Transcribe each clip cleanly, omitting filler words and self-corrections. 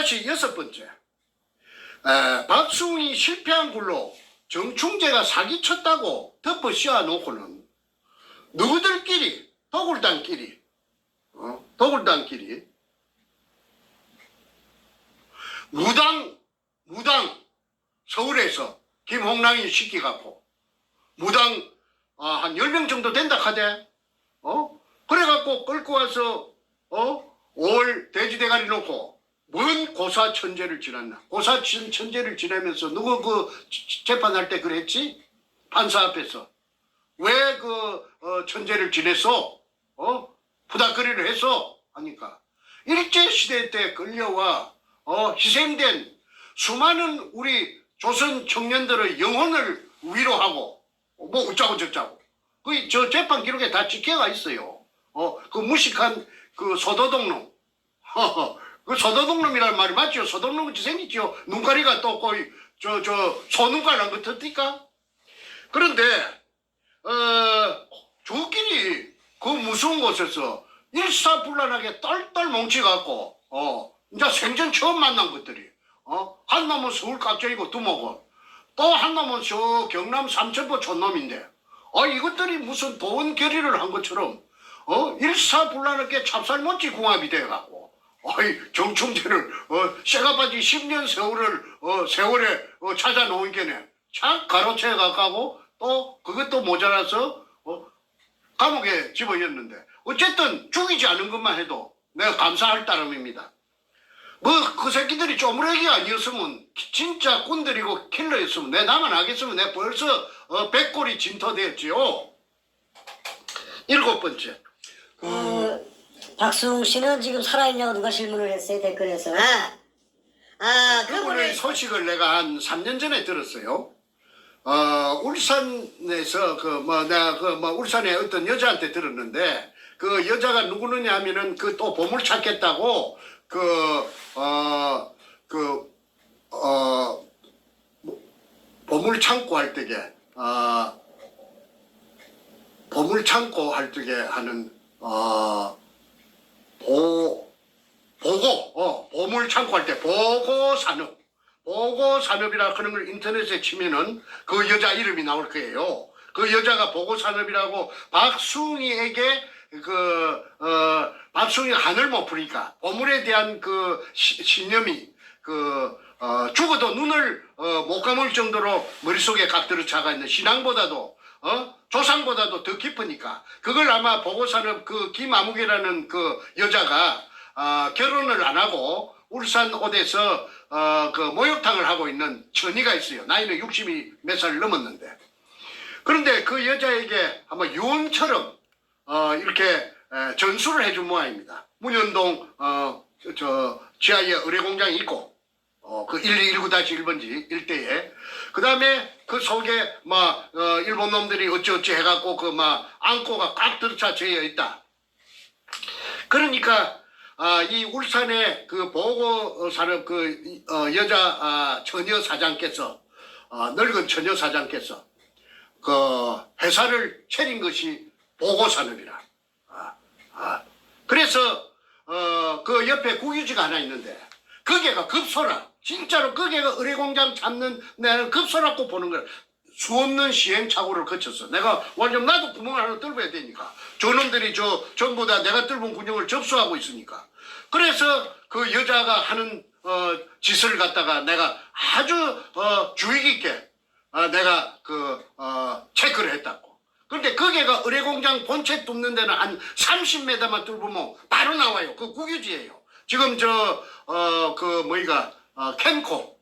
다시 6번째. 박수홍이 실패한 걸로 정충재가 사기쳤다고 덮어 씌워놓고는 누구들끼리 도굴단끼리 무당 서울에서 김홍랑이 시키갖고 무당 한 10명 정도 된다 하대. 그래갖고 끌고 와서 5월 돼지대가리 놓고 뭔 고사천재를 지났나. 고사천재를 지내면서 누구 그 재판할 때 그랬지? 판사 앞에서 왜 그 천재를 지냈어? 부닥거리를 했어? 하니까 일제시대 때 끌려와 희생된 수많은 우리 조선 청년들의 영혼을 위로하고 뭐 어쩌고 저쩌고 그 저 재판 기록에 다 찍혀가 있어요. 그 무식한 그 소도둑놈 그 소도둑놈이라는 말이 맞죠? 소도둑놈같이 생겼죠? 눈가리가 또 거의 저 소눈깔 것 같으니까. 그런데 저끼리 그 무서운 곳에서 일사불란하게 똘똘 뭉치갖고 이제 생전 처음 만난 것들이 한 놈은 서울 깍쟁이고 두목은 또 한 놈은 저 경남 삼천포 촌놈인데 이것들이 무슨 도원 결의를 한 것처럼 일사불란하게 찹쌀모찌 궁합이 돼갖고 정충재를 쇠가빠지 10년 세월에 찾아놓은 게네 착 가로채 가까고 또 그것도 모자라서 감옥에 집어였는데 어쨌든 죽이지 않은 것만 해도 내가 감사할 따름입니다. 뭐 그 새끼들이 쪼무레기 아니었으면 진짜 꾼들이고 킬러였으면 내 나만 하겠으면 내가 벌써 백골이 진토되었지요. 7번째. 박수홍 씨는 지금 살아있냐고 누가 질문을 했어요 댓글에서. 그분의 소식을 내가 한 3년 전에 들었어요. 울산에서 내가 울산에 어떤 여자한테 들었는데 그 여자가 누구느냐 하면은 그 또 보물 찾겠다고 보물 창고 할 때게 보물 창고 할 때게 하는 보물 창고 할 때 보고산업이라 그런 걸 인터넷에 치면은 그 여자 이름이 나올 거예요. 그 여자가 보고산업이라고 박수홍이에게 박수홍이 한을 못 푸니까 보물에 대한 그 신념이 죽어도 눈을 못 감을 정도로 머릿속에 각들어 차가 있는 신앙보다도 조상보다도 더 깊으니까 그걸 아마 보고산업 그 김아무개라는 그 여자가 결혼을 안 하고 울산 옷에서 그 목욕탕을 하고 있는 처니가 있어요. 나이는 60이 몇 살 넘었는데 그런데 그 여자에게 아마 유언처럼 이렇게 전수를 해준 모양입니다. 문현동 지하에 의뢰공장이 있고 그 1219-1번지 일대에 그 다음에 그 속에 일본 놈들이 어찌어찌 해갖고 안고가 꽉 들어차져 있다. 그러니까 이 울산의 그 보고산업 여자 처녀 사장께서 늙은 처녀 사장께서 그 회사를 차린 것이 보고산업이라. 그래서 그 옆에 국유지가 하나 있는데 거기가 급소라. 진짜로 거기가 의뢰공장 잡는 내는 급소라고 보는 거야. 수없는 시행착오를 거쳤어. 내가 완전 나도 구멍을 하나 뚫어야 되니까. 저놈들이 전부 다 내가 뚫은 군용을 접수하고 있으니까. 그래서 그 여자가 하는 짓을 갖다가 내가 아주 주의 깊게 내가 체크를 했다고. 그런데 거기가 의뢰공장 본체 뚫는 데는 한 30m만 뚫으면 바로 나와요. 그 국유지예요. 지금 캠코.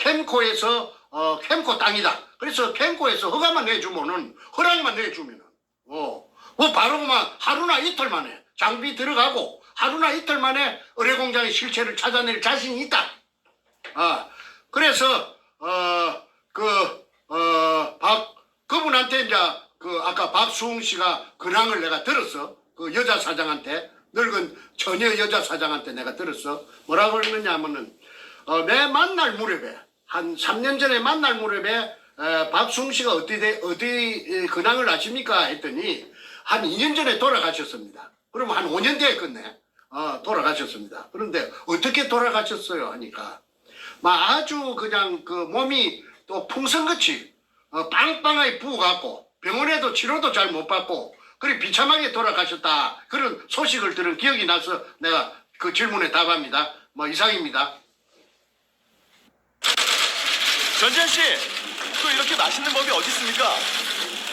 캠코에서 캠코 땅이다. 그래서 캠코에서 허가만 내주면은, 허락만 내주면은, 바로 하루나 이틀 만에 장비 들어가고 하루나 이틀 만에 의뢰공장의 실체를 찾아낼 자신이 있다. 그래서, 그분한테 이제 아까 박수홍 씨가 근황을 내가 들었어. 그 여자 사장한테, 늙은 처녀 여자 사장한테 내가 들었어. 뭐라고 그러느냐 하면은, 내 만날 무렵에, 한 3년 전에 만날 무렵에, 박수홍 씨가 어디 근황을 아십니까? 했더니, 한 2년 전에 돌아가셨습니다. 그러면 한 5년 됐겠네. 돌아가셨습니다. 그런데 어떻게 돌아가셨어요 하니까 막 아주 그냥 그 몸이 또 풍선같이 빵빵하게 부어갖고 병원에도 치료도 잘 못 받고 그리 비참하게 돌아가셨다. 그런 소식을 들은 기억이 나서 내가 그 질문에 답합니다. 뭐 이상입니다. 전지현 씨, 또 이렇게 맛있는 법이 어디 있습니까?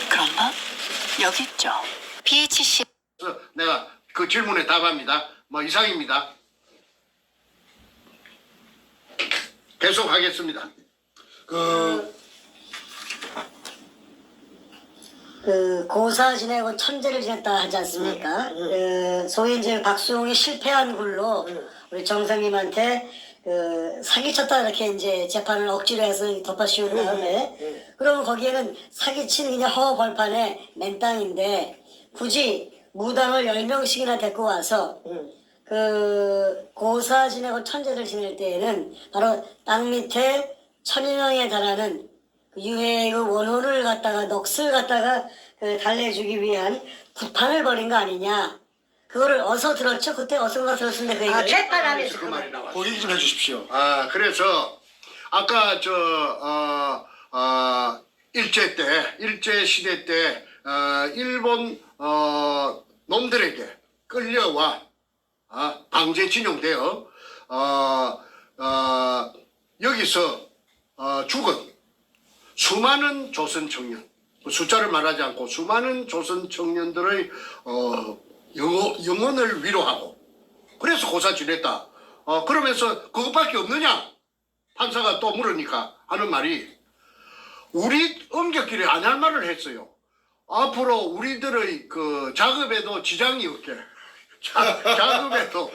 그런 법? 여기 있죠. BHC. 그래서 내가 그 질문에 답합니다. 뭐 이상입니다. 계속하겠습니다. 그 고사 지내고 천재를 지냈다 하지 않습니까? 소위 이제 박수홍이 실패한 굴로 우리 정상님한테 그 사기쳤다 이렇게 이제 재판을 억지로 해서 덮어씌운 다음에 그러면 거기에는 사기친 그냥 허벌판에 맨땅인데 굳이 무당을 10명씩이나 데리고 와서 그 고사 지내고 천재를 지낼 때에는 바로 땅 밑에 1000여 명에 달하는 그 유해의 그 원혼을 갖다가 넋을 갖다가 그 달래주기 위한 구판을 벌인 거 아니냐. 그거를 어서 들었죠? 그때 어선가 들었는데 그 얘기를. 재판하면서 그 말이 나왔어요. 그 얘기 좀 해주십시오. 그래서 아까 일제 때, 일제 시대 때 일본 놈들에게 끌려와 강제징용되어 여기서 죽은 수많은 조선 청년, 숫자를 말하지 않고 수많은 조선 청년들의 영혼을 위로하고 그래서 고사 지냈다. 그러면서 그것밖에 없느냐? 판사가 또 물으니까 하는 말이 우리 엄격히 안 할 말을 했어요. 앞으로 우리들의 그 작업에도 지장이 없게. 작업에도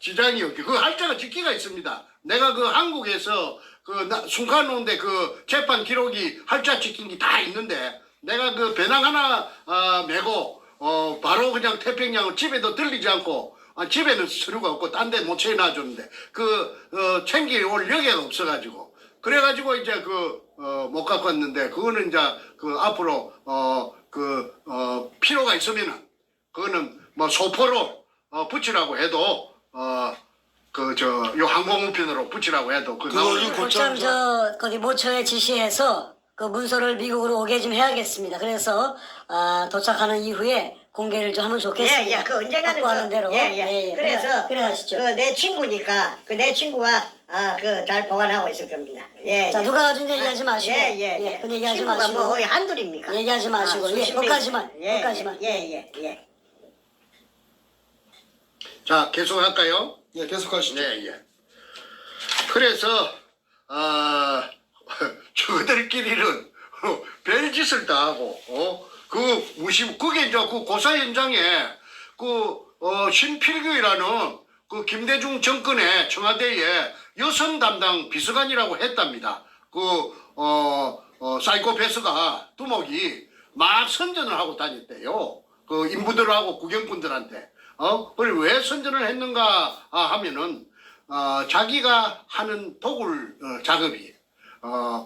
지장이 없게. 그 할자가 직기가 있습니다. 내가 그 한국에서 순간온데 그 재판 기록이 할자 찍힌 게 다 있는데 내가 그 배낭 하나 메고 바로 그냥 태평양을 집에도 들리지 않고 집에는 서류가 없고 딴 데 못 채워놔줬는데 챙겨올 여기가 없어가지고 그래가지고 이제 못 갖고 왔는데 그거는 이제 앞으로 필요가 있으면은 그거는 뭐 소포로 붙이라고 해도 요 항공우편으로 붙이라고 해도 곧장 거기 모처에 지시해서 그 문서를 미국으로 오게 좀 해야겠습니다. 그래서 도착하는 이후에 공개를 좀 하면 좋겠습니다. 예, 그 언젠가는 갖고 하는 대로. 그래서 그래 하시죠. 내 친구니까 내 친구가 잘 보관하고 있을 겁니다. 예. 자, 누가 가진 얘기하지 마시고. 예. 그 얘기하지 친구가 마시고. 뭐 거의 한둘입니까? 얘기하지 마시고. 수십 명. 거기까지만. 거기까지만. 예. 자 계속할까요? 예, 계속하시죠. 예. 그래서 저들끼리는 별짓을 다 하고 그게 이제 그 고사 현장에 신필규라는 그 김대중 정권의 청와대에 여성 담당 비서관이라고 했답니다. 사이코패스가 두목이 막 선전을 하고 다녔대요. 그 인부들하고 구경꾼들한테. 그걸 왜 선전을 했는가 하면은 자기가 하는 도굴 작업이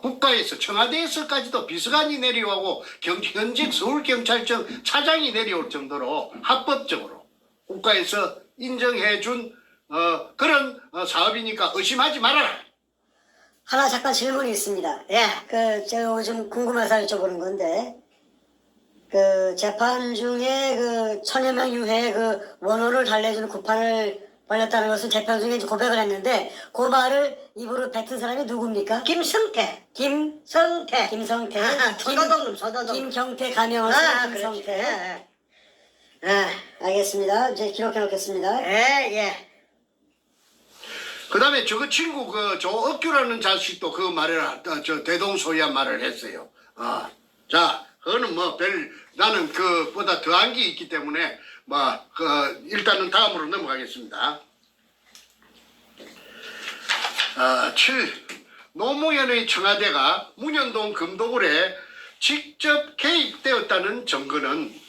국가에서 청와대에서까지도 비서관이 내려오고 현직 서울경찰청 차장이 내려올 정도로 합법적으로 국가에서 인정해준 그런 사업이니까 의심하지 말아라. 하나 잠깐 질문이 있습니다. 예. 제가 요즘 궁금해서 여쭤보는 건데, 재판 중에 1000여 명 유해 원호를 달래주는 구판을 벌였다는 것은 재판 중에 이제 고백을 했는데, 그 말을 입으로 뱉은 사람이 누굽니까? 김성태. 김성태. 소도동. 김경태 가명을 쓴 김성태. 알겠습니다. 이제 기록해 놓겠습니다. 예. 그 다음에 저거 친구 저 억규라는 자식도 그 말을 대동소이한 말을 했어요. 자 그거는 나는 그보다 더한 게 있기 때문에 일단은 다음으로 넘어가겠습니다. 7. 노무현의 청와대가 문현동 금도굴에 직접 개입되었다는 증거는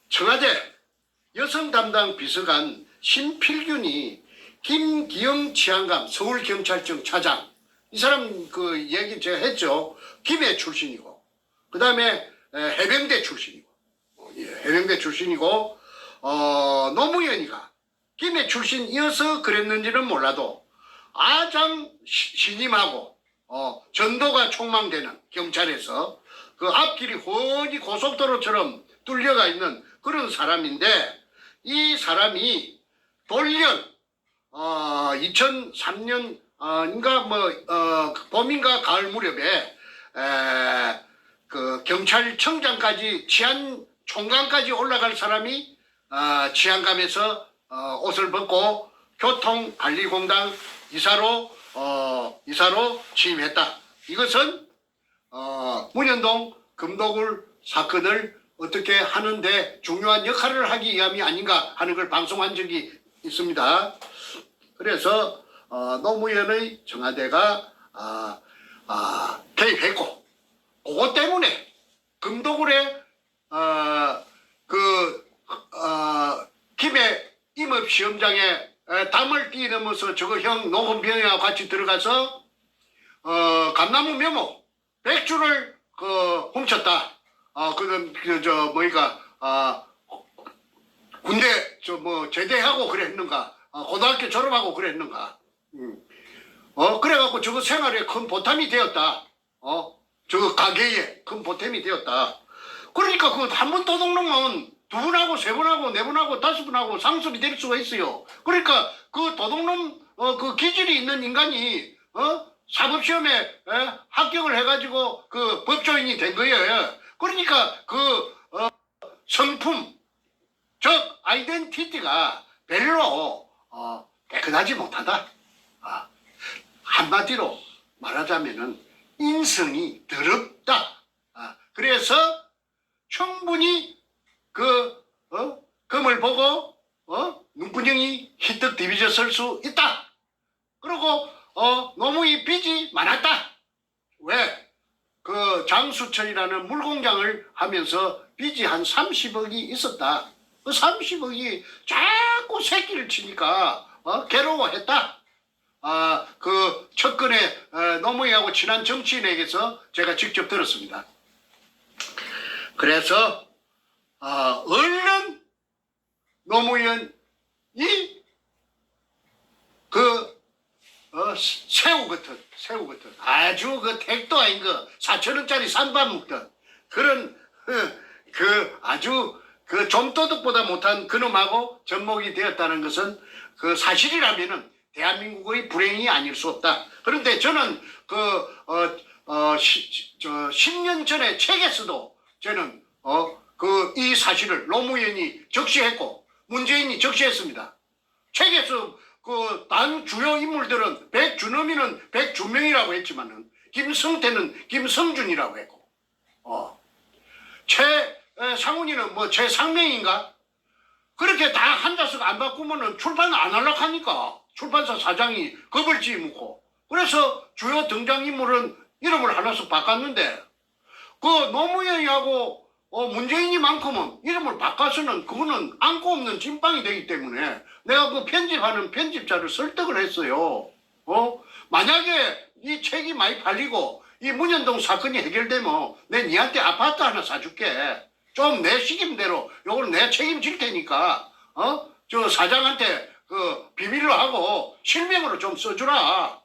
청와대 여성 담당 비서관 신필균이 김기영 치안감 서울경찰청 차장 이 사람 얘기 제가 했죠. 김해 출신이고 그 다음에 해병대 출신이고 해병대 출신이고 노무현이가 김해 출신이어서 그랬는지는 몰라도 가장 신임하고 전도가 촉망되는 경찰에서 그 앞길이 훤히 고속도로처럼 뚫려가 있는 그런 사람인데 이 사람이 돌연 2003년 인가 봄인가 가을 무렵에 그 경찰청장까지 치안총장까지 올라갈 사람이 치안감에서 옷을 벗고 교통관리공단 이사로 취임했다. 이것은 문현동 금도굴 사건을 어떻게 하는데 중요한 역할을 하기 위함이 아닌가 하는 걸 방송한 적이 있습니다. 그래서 노무현의 청와대가 개입했고 그것 때문에 금도굴에 김해 임업시험장에 담을 뛰어넘어서 저거 형 노건병이와 같이 들어가서 감나무 묘목 100주를 훔쳤다. 군대 제대하고 그랬는가, 고등학교 졸업하고 그랬는가. 그래갖고 저거 생활에 큰 보탬이 되었다. 저거 가게에 큰 보탬이 되었다. 그러니까 그 한 번 도둑놈은 2분하고 3분하고 4분하고 5분하고 상습이 될 수가 있어요. 그러니까 그 도둑놈 그 기질이 있는 인간이 사법시험에 합격을 해가지고 그 법조인이 된 거예요. 그러니까 그 성품 즉 아이덴티티가 별로 깨끗하지 못하다. 한마디로 말하자면은 인성이 더럽다. 그래서 충분히 검을 보고 눈구녕이 희떡 뒤비졌을 수 있다. 그리고 너무 빚이 많았다. 왜? 그 장수철이라는 물공장을 하면서 빚이 한 30억이 있었다. 그 30억이 자꾸 새끼를 치니까 괴로워했다. 그 첫근에 노무현하고 친한 정치인에게서 제가 직접 들었습니다. 그래서 얼른 노무현이 새우 같은 아주 그 택도 아닌 거 4,000원짜리 쌈밥 먹던 그런 아주 그 좀도둑보다 못한 그놈하고 접목이 되었다는 것은 그 사실이라면은 대한민국의 불행이 아닐 수 없다. 그런데 저는 10년 전에 책에서도 저는 이 사실을 노무현이 적시했고 문재인이 적시했습니다. 책에서 단 주요 인물들은 백준엄이는 백준명이라고 했지만은 김성태는 김성준이라고 했고 최상훈이는 최상명인가 그렇게 다 한자석 안 바꾸면은 출판 안 하려고 하니까 출판사 사장이 겁을 지묻고 그래서 주요 등장인물은 이름을 하나씩 바꿨는데 그 노무현이하고 문재인이만큼은 이름을 바꿔서는 그거는 안고 없는 찐빵이 되기 때문에 내가 그 편집하는 편집자를 설득을 했어요. 만약에 이 책이 많이 팔리고 이 문현동 사건이 해결되면 내 니한테 아파트 하나 사줄게. 좀 내 식임대로 요거는 내가 책임질 테니까 저 사장한테 그 비밀로 하고 실명으로 좀 써주라.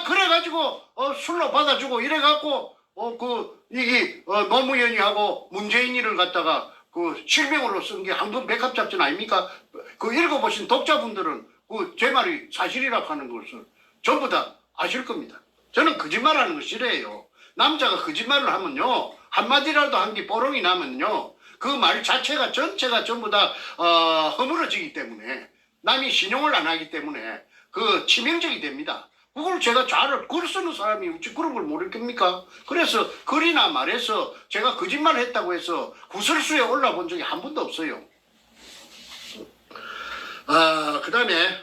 그래가지고 술로 받아주고 이래갖고 노무현이하고 문재인이를 갖다가 그 실명으로 쓴 게 황금 백합작전 아닙니까? 그 읽어보신 독자분들은 제 말이 사실이라고 하는 것을 전부 다 아실 겁니다. 저는 거짓말하는 거 싫어해요. 남자가 거짓말을 하면요 한마디라도 한 게 뽀롱이 나면요 그 말 자체가 전체가 전부 다 허물어지기 때문에 남이 신용을 안 하기 때문에 그 치명적이 됩니다. 그걸 제가 글 쓰는 사람이 어찌 그런 걸 모를 겁니까? 그래서 글이나 말해서 제가 거짓말 했다고 해서 구설수에 올라본 적이 한 번도 없어요. 그 다음에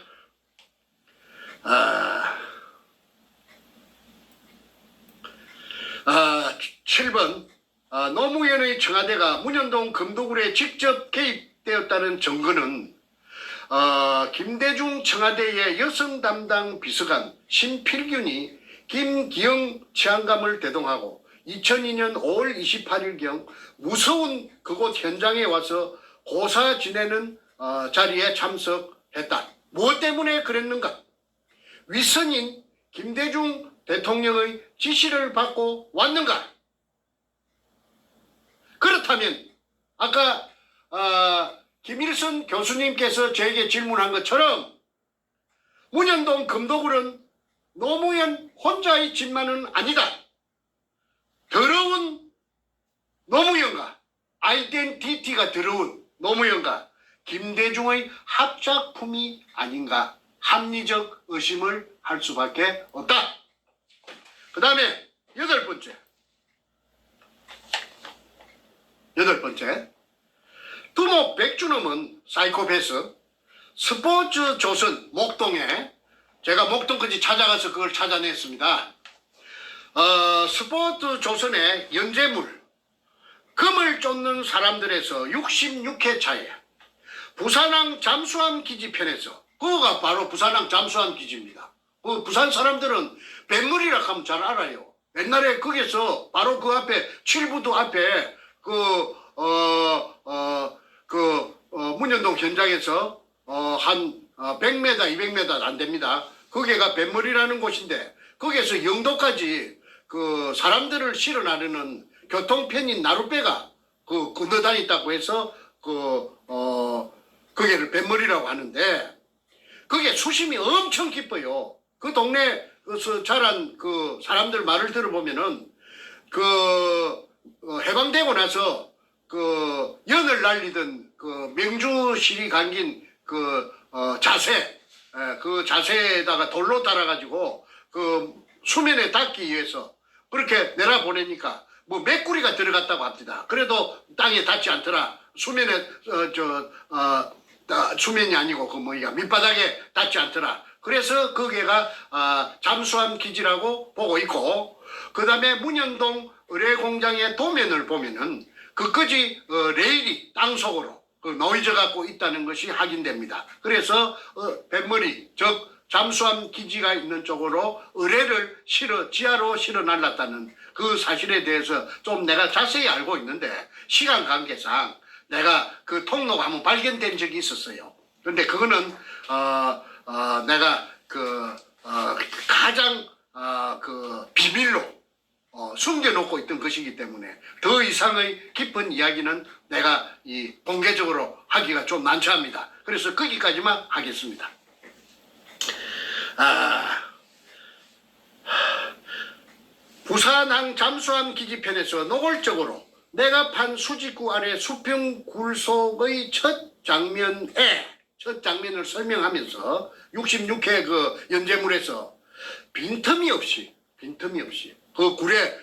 7번 노무현의 청와대가 문현동 금도굴에 직접 개입되었다는 증거는 김대중 청와대의 여성 담당 비서관 신필균이 김기영 치안감을 대동하고 2002년 5월 28일경 무서운 그곳 현장에 와서 고사 지내는 자리에 참석했다. 무엇 때문에 그랬는가? 위선인 김대중 대통령의 지시를 받고 왔는가? 그렇다면 아까 김일성 교수님께서 저에게 질문한 것처럼 문현동 금도굴은 노무현 혼자의 집만은 아니다. 더러운 노무현과 아이덴티티가 더러운 노무현과 김대중의 합작품이 아닌가 합리적 의심을 할 수밖에 없다. 그 다음에 여덟 번째 두목 백준엄은 사이코패스 스포츠 조선 목동에 제가 목동까지 찾아가서 그걸 찾아냈습니다. 스포츠 조선의 연재물 금을 쫓는 사람들에서 66회 차에 부산항 잠수함 기지편에서 그거가 바로 부산항 잠수함 기지입니다. 그 부산 사람들은 뱃물이라 하면 잘 알아요. 옛날에 거기서 바로 그 앞에 칠부두 앞에 문현동 현장에서 한 100m, 200m 안 됩니다. 거기가 뱃물이라는 곳인데 거기에서 영도까지 그 사람들을 실어 나르는 교통편인 나룻배가 건너다녔다고 해서 거기를 뱃물이라고 하는데 그게 수심이 엄청 깊어요. 그 동네에서 자란 그 사람들 말을 들어보면은 해방되고 나서 연을 날리던 명주시리 감긴 자세, 그 자세에다가 돌로 달아가지고 수면에 닿기 위해서 그렇게 내려보내니까 뭐 메꾸리가 들어갔다고 합니다. 그래도 땅에 닿지 않더라. 수면에 수면이 아니고 밑바닥에 닿지 않더라. 그래서 거기가 잠수함 기지라고 보고 있고, 그 다음에 문현동 의뢰공장의 도면을 보면은 그까지 레일이 땅속으로 놓여져 갖고 있다는 것이 확인됩니다. 그래서 뱃머리 즉 잠수함 기지가 있는 쪽으로 의뢰를 지하로 실어 날랐다는 그 사실에 대해서 좀 내가 자세히 알고 있는데 시간 관계상 내가 그 통로가 한번 발견된 적이 있었어요. 그런데 그거는 내가 가장 비밀로 숨겨놓고 있던 것이기 때문에 더 이상의 깊은 이야기는 내가 공개적으로 하기가 좀 난처합니다. 그래서 거기까지만 하겠습니다. 부산항 잠수함 기지편에서 노골적으로 내가 판 수직구 아래 수평 굴속의 첫 장면을 설명하면서 66회 그 연재물에서 빈틈이 없이 그 굴에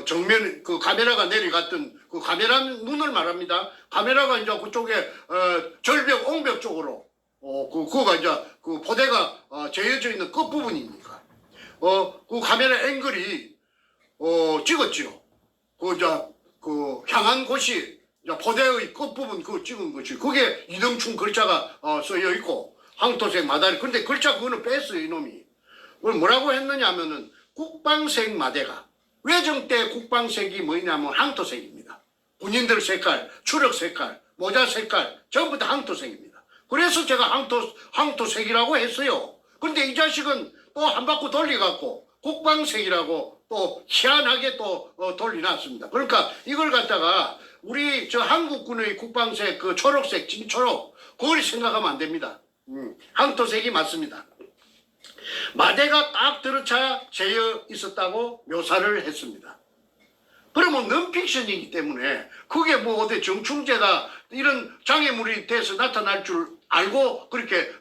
정면 카메라가 내려갔던 그 카메라 눈을 말합니다. 카메라가 이제 그쪽에 절벽 옹벽 쪽으로 그거가 이제 그 포대가 재어져 있는 끝 부분이니까 그 카메라 앵글이 찍었지요. 그 향한 곳이 이제 포대의 끝 부분 그 찍은 것이 그게 이등충 글자가 쓰여 있고 황토색 마다리. 근데 글자 그거는 뺐어요 이놈이. 그걸 뭐라고 했느냐 하면은 국방색 마대가 외정 때 국방색이 뭐냐면 황토색입니다. 군인들 색깔, 추력 색깔, 모자 색깔 전부 다 황토색입니다. 그래서 제가 황토색이라고 했어요. 근데 이 자식은 또 한 바퀴 돌려갖고 국방색이라고 또 희한하게 또 돌려놨습니다. 그러니까 이걸 갖다가 우리 한국군의 국방색 그 초록색 진초록 그걸 생각하면 안 됩니다. 황토색이 맞습니다. 마대가 딱 들어차 재어 있었다고 묘사를 했습니다. 그러면 넌픽션이기 때문에 그게 뭐 어디 정충제가 이런 장애물이 돼서 나타날 줄 알고 그렇게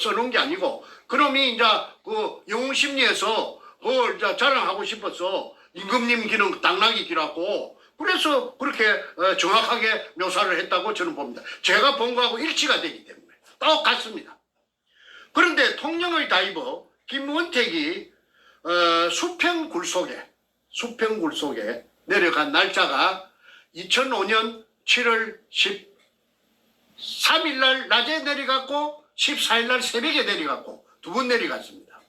써놓은 게 아니고 그놈이 이제 그 영웅심리에서 그걸 이제 자랑하고 싶어서 임금님 기는 당나귀 기라고 그래서 그렇게 정확하게 묘사를 했다고 저는 봅니다. 제가 본 거하고 일치가 되기 때문에 똑같습니다. 그런데 통영의 다이버 김원택이 수평 굴속에 내려간 날짜가 2005년 7월 13일 날 낮에 내려갔고 14일 날 새벽에 내려갔고 두 번 내려갔습니다.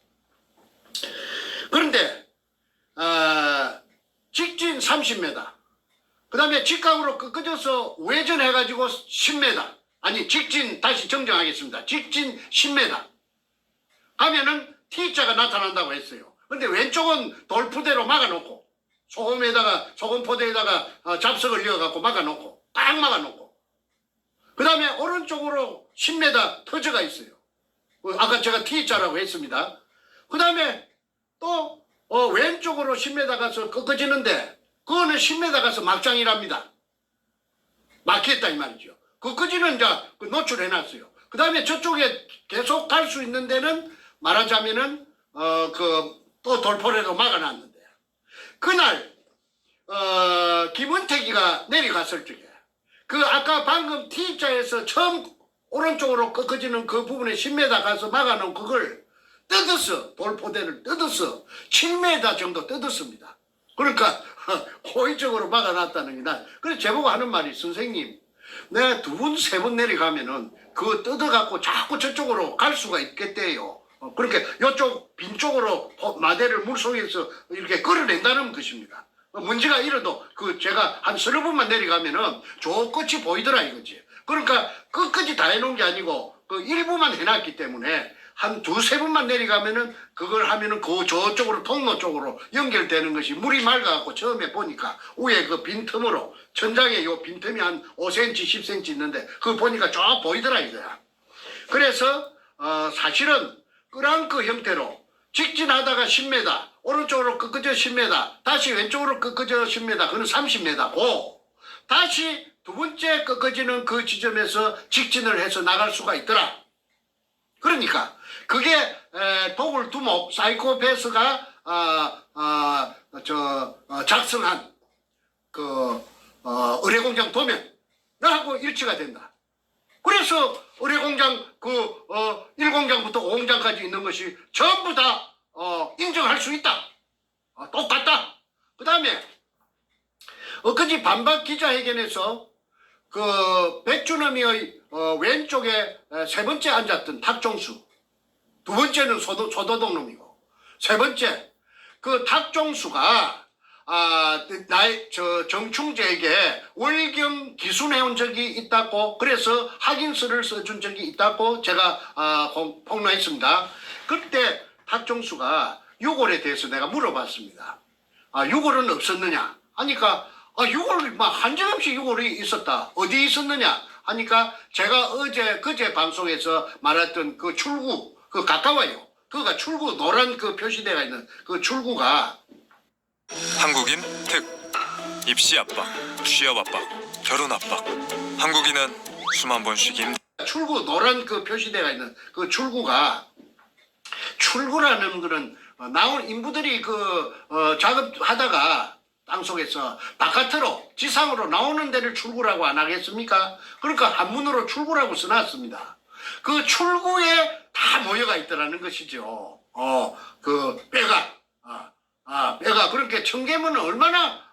그런데 직진 30m 그 다음에 직각으로 꺾어져서 외전해가지고 10m. 아니, 직진, 다시 정정하겠습니다. 직진 10m. 가면은 T자가 나타난다고 했어요. 근데 왼쪽은 돌푸대로 막아놓고, 소금포대에다가 잡석을 이어갖고 막아놓고, 딱 막아놓고. 그 다음에 오른쪽으로 10m 터져가 있어요. 아까 제가 T자라고 했습니다. 그 다음에 또 왼쪽으로 10m 가서 꺾어지는데 그거는 10m 가서 막장이랍니다. 막혔다 이 말이죠. 꺾어지는 이제 노출해놨어요. 그 다음에 저쪽에 계속 갈 수 있는 데는 말하자면은 또 돌포대로 막아놨는데 그날 김은택이가 내려갔을 적에 그 아까 방금 T자에서 처음 오른쪽으로 꺾어지는 그 부분에 10m 가서 막아놓은 그걸 뜯었어. 돌포대를 뜯었어. 7m 정도 뜯었습니다. 그러니까 호의적으로 막아놨다는 게 나. 그래서 제보고 하는 말이 선생님 내가 2번, 3번 내려가면은 그거 뜯어갖고 자꾸 저쪽으로 갈 수가 있겠대요. 그렇게 이쪽 빈 쪽으로 마대를 물속에서 이렇게 끌어낸다는 것입니다. 문제가 이래도 제가 한 30분만 내려가면은 저 끝이 보이더라 이거지. 그러니까 끝까지 다 해놓은 게 아니고 일부만 해놨기 때문에 한 2-3분만 내려가면은 그걸 하면은 저쪽으로 통로 쪽으로 연결되는 것이 물이 맑아갖고 처음에 보니까 위에 그 빈틈으로 천장에 요 빈틈이 한 5cm, 10cm 있는데 그거 보니까 쭉 보이더라 이거야. 그래서 사실은 끄랑크 형태로 직진하다가 10m, 오른쪽으로 꺾어져 10m, 다시 왼쪽으로 꺾어져 10m, 그건 30m고 다시 2번째 꺾어지는 그 지점에서 직진을 해서 나갈 수가 있더라. 그러니까 그게 도굴 두목 사이코패스가 작성한 의뢰공장 도면하고 일치가 된다. 그래서 의뢰공장 1공장부터 5공장까지 있는 것이 전부 다 인정할 수 있다. 똑같다. 그 다음에 엊그제 반박 기자회견에서 백준엄이의 왼쪽에 3번째 앉았던 탁종수, 2번째는 소도동 놈이고, 3번째 탁종수가 정충재에게 월경 기순해온 적이 있다고, 그래서 확인서를 써준 적이 있다고 제가 폭로했습니다. 그때 탁종수가 6월에 대해서 내가 물어봤습니다. 6월은 없었느냐 하니까 6월 한정없이 6월이 있었다. 어디 있었느냐 하니까 제가 그제 방송에서 말했던 그 출구 가까워요. 그가 출구 노란 표시대가 있는 그 출구가 한국인 특 입시 압박, 취업 압박, 결혼 압박. 한국인은 수만 번 쉬기 힘. 출구 노란 표시대가 있는 그 출구가 출구라는 거는 나온 인부들이 작업하다가 땅속에서 바깥으로 지상으로 나오는 데를 출구라고 안 하겠습니까? 그러니까 한문으로 출구라고 써놨습니다. 그 출구에 다 모여가 있더라는 것이죠. 배가 그렇게 청계문은 얼마나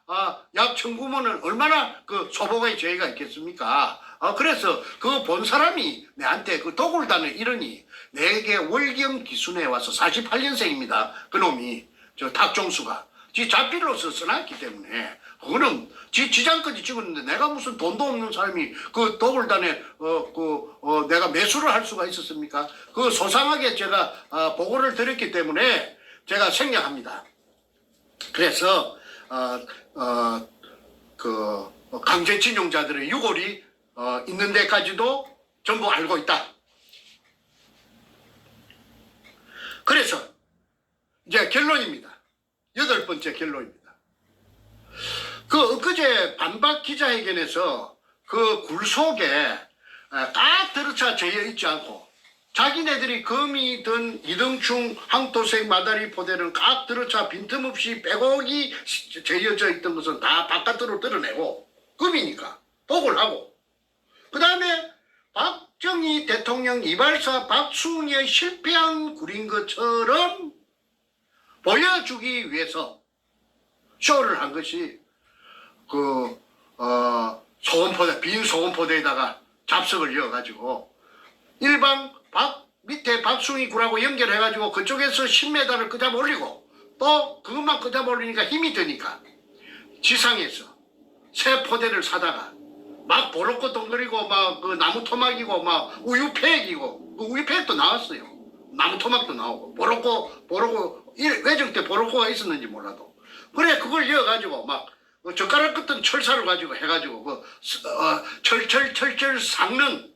약 청구문은 얼마나 소복의 죄가 있겠습니까? 그래서 본 사람이 내한테 도굴단을 이러니 내게 월경 기순에 와서 48년생입니다. 그놈이 탁종수가 지 자필로서 써놨기 때문에 그거는 지장까지 찍었는데 내가 무슨 돈도 없는 사람이 도굴단에 내가 매수를 할 수가 있었습니까? 소상하게 제가 보고를 드렸기 때문에 제가 생략합니다. 그래서 강제징용자들의 유골이 있는 데까지도 전부 알고 있다. 그래서 이제 결론입니다. 8번째 결론입니다. 엊그제 반박 기자회견에서 굴 속에 딱 들어차 재여 있지 않고 자기네들이 거미든 이등충 항토색 마다리 포대는 깍 들어차 빈틈없이 빼곡이 재여져 있던 것은 다 바깥으로 드러내고 금이니까 도굴하고 그 다음에 박정희 대통령 이발사 박순희의 실패한 굴인 것처럼 보여주기 위해서 쇼를 한 것이 소금포대, 빈 소금포대에다가 잡석을 이어가지고 일반 밑에 박순희 굴하고 연결해가지고 그쪽에서 10m를 끄잡아 올리고 또 그것만 끄잡아 올리니까 힘이 드니까 지상에서 새 포대를 사다가 막 보로코 덩그리고 막 그 나무 토막이고 막 우유팩이고 그 우유팩도 나왔어요. 나무 토막도 나오고 보로코 외정 때 보로코가 있었는지 몰라도 그래 그걸 이어가지고 막 젓가락 같은 철사를 가지고 해가지고 철철 삭는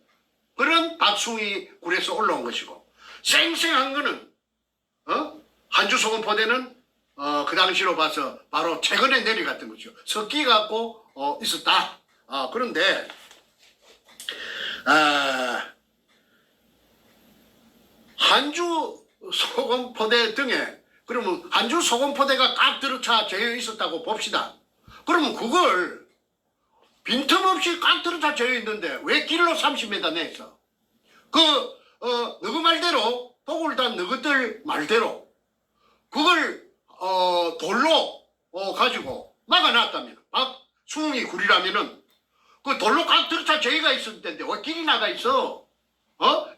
그런 박숭이 굴에서 올라온 것이고 쌩쌩한 거는 한주 소금 포대는 그 당시로 봐서 바로 최근에 내려갔던 거죠. 섞이 갖고 있었다. 그런데 한주 소금 포대 등에 그러면 한주 소금 포대가 꽉 들어차 재어 있었다고 봅시다. 그러면 그걸 빈틈없이 꽉 들어차 재어 있는데 왜 길로 30m 내서 너그 말대로 독을 단 너희들 말대로 그걸 돌로 가지고 막아놨다면 박숭이 굴이라면은 그 돌로 꽉 들어차 저희가 있을 텐데 왜 길이 나가 있어?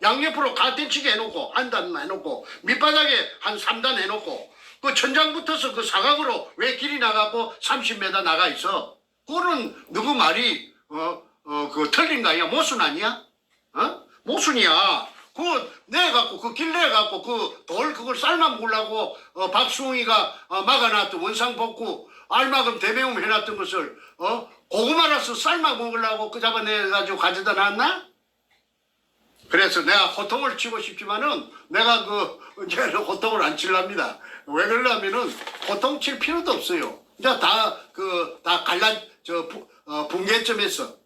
양옆으로 가텐치게 해놓고 한 단 해놓고 밑바닥에 한 3단 해놓고 그 천장 붙어서 그 사각으로 왜 길이 나가고 30m 나가 있어? 그거는 누구 말이 그 틀린가요? 모순 아니야? 모순이야. 그거 내갖고 그 길 내갖고 그 돌 그걸 삶아 먹으려고 박숭이가 막아놨던 원상복구 알마금 대배움 해놨던 것을 고구마라서 삶아 먹으려고 그 잡아내가지고 가져다 놨나? 그래서 내가 호통을 치고 싶지만은 내가 이제는 호통을 안 칠랍니다. 왜 그러냐면은 호통 칠 필요도 없어요. 이제 다 붕괴점에서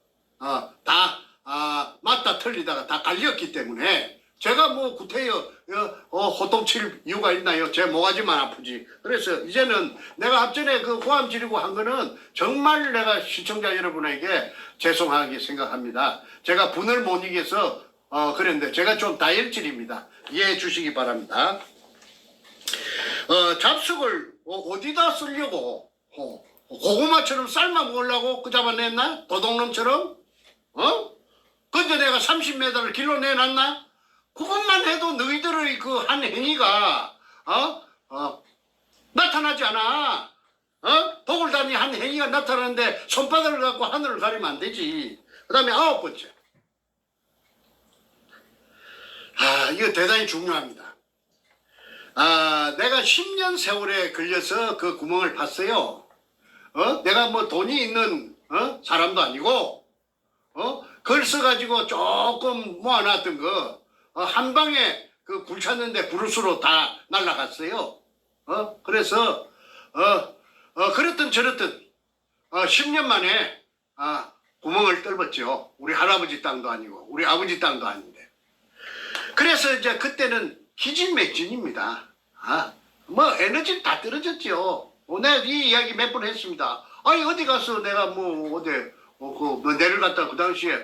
맞다 틀리다가 다 갈렸기 때문에 제가 뭐 구태여 호통 칠 이유가 있나요? 제 모가지만 아프지. 그래서 이제는 내가 앞전에 그 고함 지르고 한 거는 정말 내가 시청자 여러분에게 죄송하게 생각합니다. 제가 분을 못 이겨서 그랬는데 제가 좀 다혈질입니다. 이해해 주시기 바랍니다. 잡숙을 어디다 쓰려고 고구마처럼 삶아 먹으려고 그 잡아냈나? 도둑놈처럼? 근데 내가 30m를 길로 내놨나? 그것만 해도 너희들의 그 한 행위가 나타나지 않아. 독을 다니 한 행위가 나타나는데 손바닥을 갖고 하늘을 가리면 안 되지. 그 다음에 9번째. 이거 대단히 중요합니다. 내가 10년 세월에 걸려서 그 구멍을 봤어요. 내가 뭐 돈이 있는 사람도 아니고 글 써가지고 조금 모아놨던 거 한 방에 그 굴 찾는데 브루스로 다 날라갔어요. 그래서 그랬든 저랬든 10년 만에 구멍을 뚫었죠. 우리 할아버지 땅도 아니고 우리 아버지 땅도 아닌데. 그래서 이제 그때는 기진맥진입니다. 뭐 에너지 다 떨어졌죠. 내가 이 이야기 몇 번 했습니다. 아니 어디 가서 내가 뭐 어디 내려갔다 그 당시에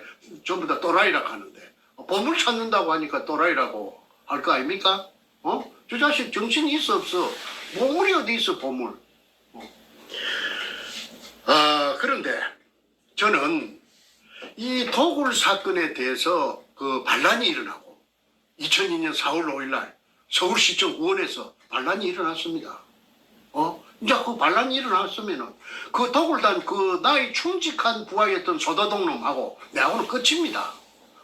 전부 다 또라이라 하는데 보물 찾는다고 하니까 또라이라고 할 거 아닙니까? 저 자식 정신이 있어 없어? 보물이 어디 있어 보물? 그런데 저는 이 도굴 사건에 대해서 그 반란이 일어나고 2002년 4월 5일 날 서울시청 의원에서 반란이 일어났습니다. 이제 그 반란이 일어났으면은 그 도굴단 그 나의 충직한 부하였던 소다동 놈하고 내하고는 끝입니다.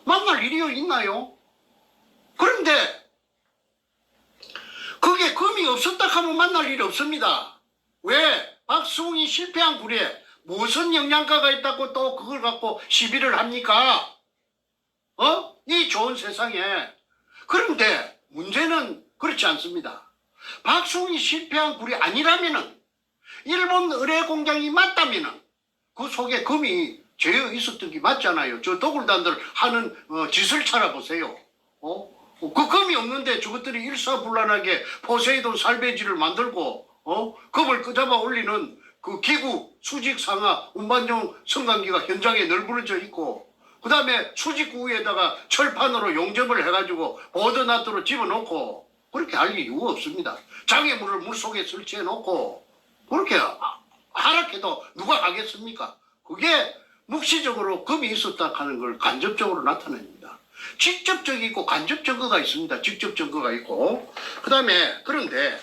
만날 일이 있나요? 그런데 그게 금이 없었다 하면 만날 일이 없습니다. 왜? 박숭이 실패한 굴에 무슨 영양가가 있다고 또 그걸 갖고 시비를 합니까? 이 좋은 세상에. 그런데 문제는 그렇지 않습니다. 박숭이 실패한 굴이 아니라면은 일본 의뢰 공장이 맞다면은 그 속에 금이 재어 있었던 게 맞잖아요. 저 도굴단들 하는 짓을 찾아보세요. 그 금이 없는데 저것들이 일사불란하게 포세이돈 살배지를 만들고 금을 끄잡아 올리는 그 기구 수직 상하 운반용 성강기가 현장에 널브러져 있고 그 다음에 수직구 위에다가 철판으로 용접을 해가지고 보드나트로 집어넣고 그렇게 할 이유가 없습니다. 장애물을 물속에 설치해놓고 그렇게 하락해도 누가 하겠습니까? 그게 묵시적으로 금이 있었다 하는 걸 간접적으로 나타냅니다. 직접적이 있고 간접 증거가 있습니다. 직접 증거가 있고 그 다음에 그런데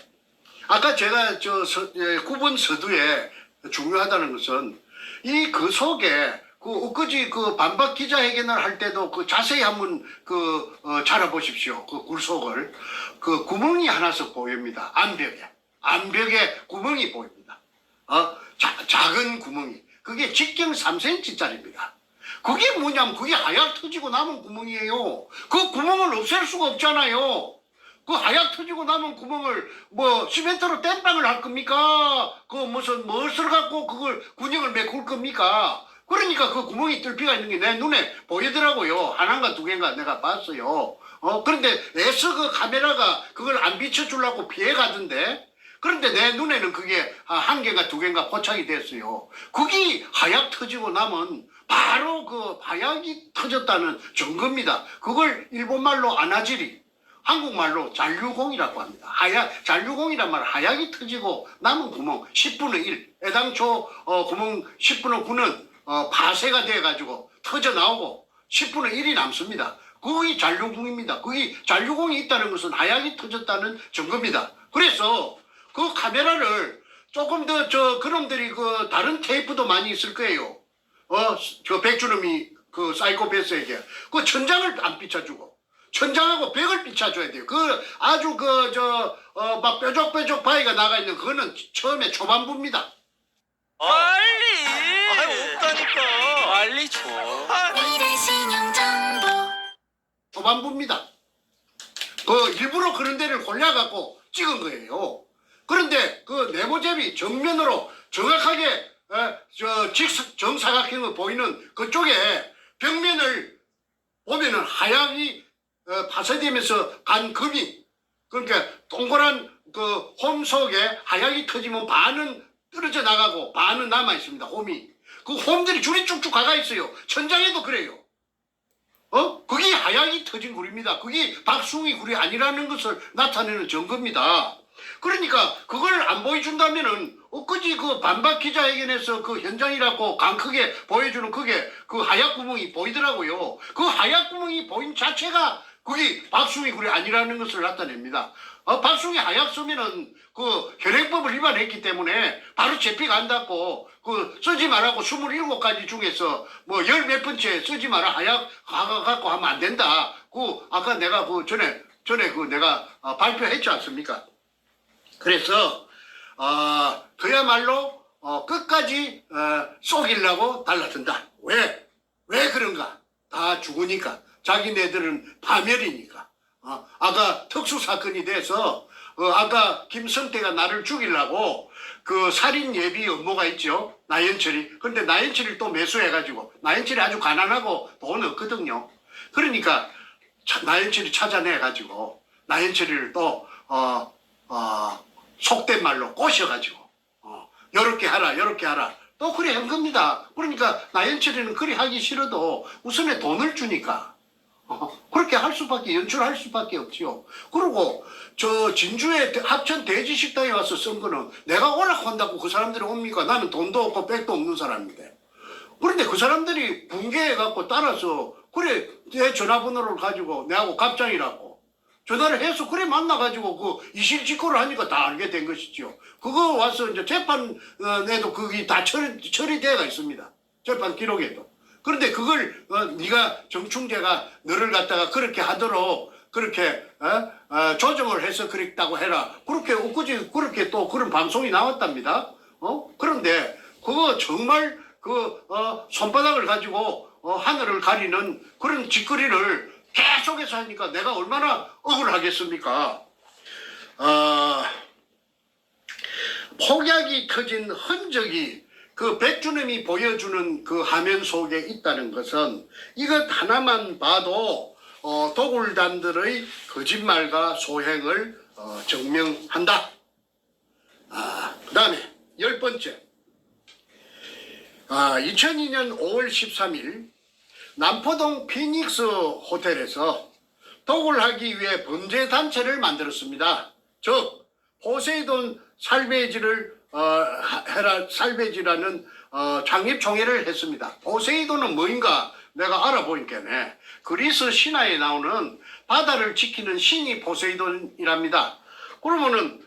아까 제가 9번 서두에 중요하다는 것은 그 속에 그 엊그제 그 반박 기자회견을 할 때도 그 자세히 한번 찾아보십시오. 그 굴속을. 그 구멍이 하나씩 보입니다. 암벽에 구멍이 보입니다. 작은 구멍이. 그게 직경 3cm짜리입니다. 그게 뭐냐면 그게 하얗 터지고 남은 구멍이에요. 그 구멍을 없앨 수가 없잖아요. 그 하얗 터지고 남은 구멍을 뭐 시멘트로 땜빵을 할 겁니까? 그 무슨 무엇을 갖고 그걸 군형을 메꿀 겁니까? 그러니까 그 구멍이 뚫기가 있는 게 내 눈에 보이더라고요. 하나인가 두 개인가 내가 봤어요. 그런데 애써 그 카메라가 그걸 안 비춰주려고 피해가던데. 그런데 내 눈에는 그게 한 개인가 두 개인가 포착이 됐어요. 그게 하얗 터지고 나면 바로 그 하약이 터졌다는 증거입니다. 그걸 일본말로 아나지리, 한국말로 잔류공이라고 합니다. 잔류공이란 말은 하약이 터지고 남은 구멍 10분의 1. 애당초 구멍 10분의 9는 파쇄가 돼가지고 터져 나오고 10분의 1이 남습니다. 그게 잔류공입니다. 그게 잔류공이 있다는 것은 하약이 터졌다는 증거입니다. 그래서 그 카메라를 조금 더 그놈들이 그 다른 테이프도 많이 있을 거예요. 저 백주놈이 그 사이코패스에게 그 천장을 안 비춰주고 천장하고 벽을 비춰줘야 돼요. 그 아주 막 뾰족뾰족 바위가 나가 있는 그거는 처음에 초반부입니다. 빨리. 없다니까. 빨리 줘. 초반부입니다. 그 일부러 그런 데를 골라갖고 찍은 거예요. 그런데 그 네모잽이 정면으로 정확하게 정사각형을 보이는 그쪽에 벽면을 보면은 하얗게 파쇄되면서 간 금이 그러니까 동그란 그 홈 속에 하얗게 터지면 반은 떨어져 나가고 반은 남아 있습니다. 홈이 그 홈들이 줄이 쭉쭉 가가 있어요. 천장에도 그래요. 그게 하얗게 터진 굴입니다. 그게 박숭이 굴이 아니라는 것을 나타내는 증거입니다. 그러니까 그걸 안 보여준다면은 엊그제 그 반박 기자회견에서 그 현장이라고 강 크게 보여주는 그게 그 하얗 구멍이 보이더라고요. 그 하얗 구멍이 보인 자체가 그게 박숭이 굴이 아니라는 것을 나타냅니다. 박숭이 하얗 쓰면은 그 현행법을 위반했기 때문에 바로 제피가 안 닿고 그 쓰지 말라고 27가지 중에서 뭐 열 몇 번째 쓰지 마라 하얗 갖고 하면 안 된다. 그 아까 내가 그 전에 그 내가 발표했지 않습니까? 그래서 그야말로 끝까지 쏘기려고 달라든다. 왜 그런가? 다 죽으니까. 자기네들은 파멸이니까. 아까 특수사건이 돼서 아까 김성태가 나를 죽이려고 그 살인 예비 업무가 있죠. 나연철이. 근데 나연철을 또 매수해가지고 나연철이 아주 가난하고 돈 없거든요. 그러니까 나연철이 찾아내가지고 나연철이를 또 속된 말로 꼬셔가지고 요렇게 하라 또 그래 한 겁니다. 그러니까 나연철이는 그리 하기 싫어도 우선에 돈을 주니까 그렇게 할 수밖에 연출할 수밖에 없지요. 그리고 저 진주의 합천 대지식당에 와서 쓴 거는 내가 오락한다고 그 사람들이 옵니까? 나는 돈도 없고 백도 없는 사람인데. 그런데 그 사람들이 붕괴해갖고 따라서 그래 내 전화번호를 가지고 내하고 갑장이라고 전화를 해서 그래 만나가지고 그 이실직고를 하니까 다 알게 된 것이죠. 그거 와서 이제 재판에도 그게 다 처리되어가 있습니다. 재판 기록에도. 그런데 그걸 네가 정충재가 너를 갖다가 그렇게 하도록 그렇게 조정을 해서 그랬다고 해라. 그렇게 엊그제 그렇게 또 그런 방송이 나왔답니다. 그런데 그거 정말 그 손바닥을 가지고 하늘을 가리는 그런 짓거리를 계속해서 하니까 내가 얼마나 억울하겠습니까? 폭약이 터진 흔적이 그 백주님이 보여주는 그 화면 속에 있다는 것은 이것 하나만 봐도 도굴단들의 거짓말과 소행을 증명한다. 그 다음에 10번째 2002년 5월 13일 남포동 피닉스 호텔에서 도굴하기 위해 범죄단체를 만들었습니다. 즉 포세이돈 살베지라는 창립총회를 했습니다. 포세이돈은 뭐인가 내가 알아보니까네 그리스 신화에 나오는 바다를 지키는 신이 포세이돈이랍니다. 그러면은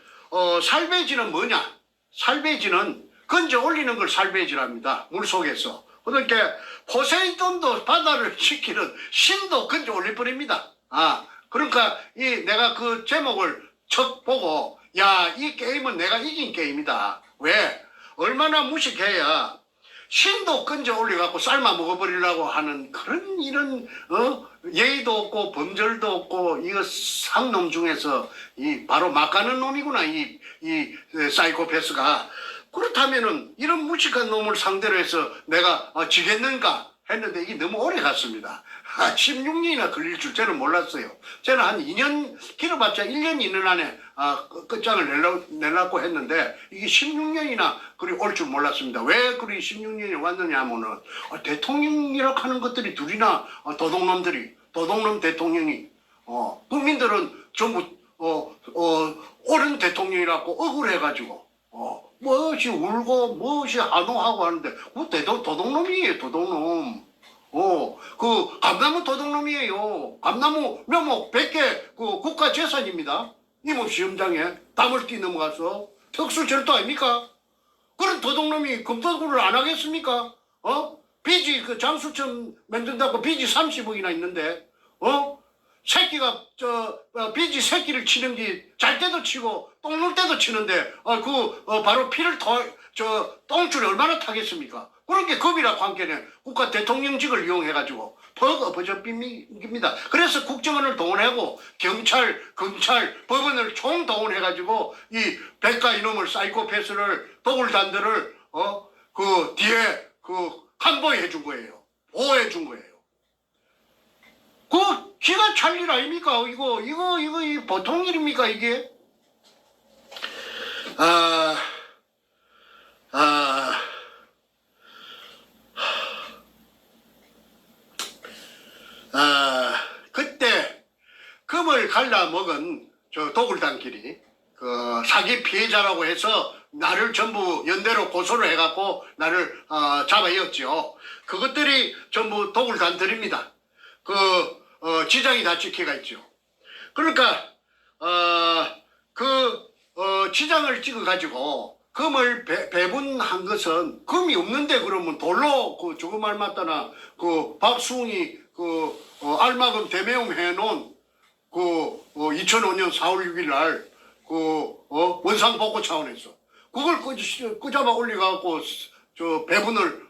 살베지는 뭐냐? 살베지는 건져 올리는 걸 살베이지랍니다. 물속에서. 그러니까 포세이돈도 바다를 지키는 신도 건져 올릴 뻔입니다. 그러니까 내가 그 제목을 척 보고 야, 이 게임은 내가 이긴 게임이다. 왜? 얼마나 무식해야 신도 건져 올려갖고 삶아 먹어버리려고 하는 그런 이런 예의도 없고 범절도 없고 이거 상놈 중에서 바로 막 가는 놈이구나 이 사이코패스가. 그렇다면은 이런 무식한 놈을 상대로 해서 내가 지겠는가 했는데 이게 너무 오래 갔습니다. 16년이나 걸릴 줄 저는 몰랐어요. 저는 한 2년 길어봤자 1년 이는 안에 끝장을 내려고 했는데 이게 16년이나 그리 올 줄 몰랐습니다. 왜 그리 16년이 왔느냐 하면은 대통령이라고 하는 것들이 둘이나 도둑놈 대통령이 국민들은 전부 옳은 대통령이라고 억울해가지고 무엇이 울고 무엇이 한호하고 하는데 도둑놈이에요. 도둑놈. 그 감나무 도둑놈이에요. 감나무 묘목 100개 그 국가 재산입니다. 임업시험장에 담을 뛰 넘어가서 특수절도 아닙니까? 그런 도둑놈이 검토를 안 하겠습니까? 빚이 그 장수천 만든다고 빚이 30억이나 있는데 새끼가 빚이 새끼를 치는 게 잘 때도 치고 똥 눌 때도 치는데 바로 피를 똥줄이 얼마나 타겠습니까? 그런 게 겁이라고 한 게는 국가 대통령직을 이용해가지고 버저비입니다. 그래서 국정원을 동원하고 경찰, 검찰, 법원을 총동원해가지고 이 백가 이놈을 사이코패스를 도굴단들을 그 뒤에 간보해 준 거예요. 보호해 준 거예요. 그 기가 찰 일 아닙니까? 이거 보통 일입니까 이게? 그때 금을 갈라먹은 저 도굴단끼리 그 사기 피해자라고 해서 나를 전부 연대로 고소를 해갖고 나를 잡아이었죠. 그것들이 전부 도굴단들입니다. 지장이 다 찍혀가 있죠. 그러니까 지장을 찍어가지고 금을 배분한 것은 금이 없는데 그러면 돌로 저거 말 맞다나 박수웅이 알마금 대매용 해놓은 2005년 4월 6일 날 원상복구 차원에서 그걸 끄잡아 올려갖고 저 배분을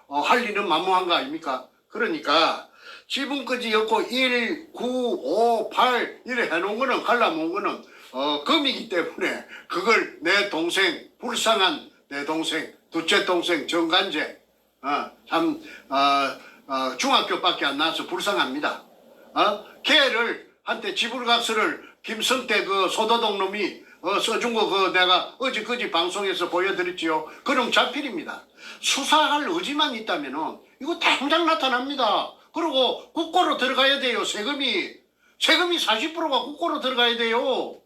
할 일은 만무한 거 아닙니까? 그러니까 지분까지 엮고 1, 9, 5, 8 이래 해놓은 거는 갈라먹은 거는 금이기 때문에 그걸 내 동생 불쌍한 내 동생 둘째 동생 정간재 중학교밖에 안 나와서 불쌍합니다. 걔를 한테 지불각서를 김성태 그 소도동 놈이 써준 거 내가 어제그제 방송에서 보여드렸지요. 그럼 자필입니다. 수사할 의지만 있다면은 이거 당장 나타납니다. 그리고 국고로 들어가야 돼요. 세금이 40%가 국고로 들어가야 돼요.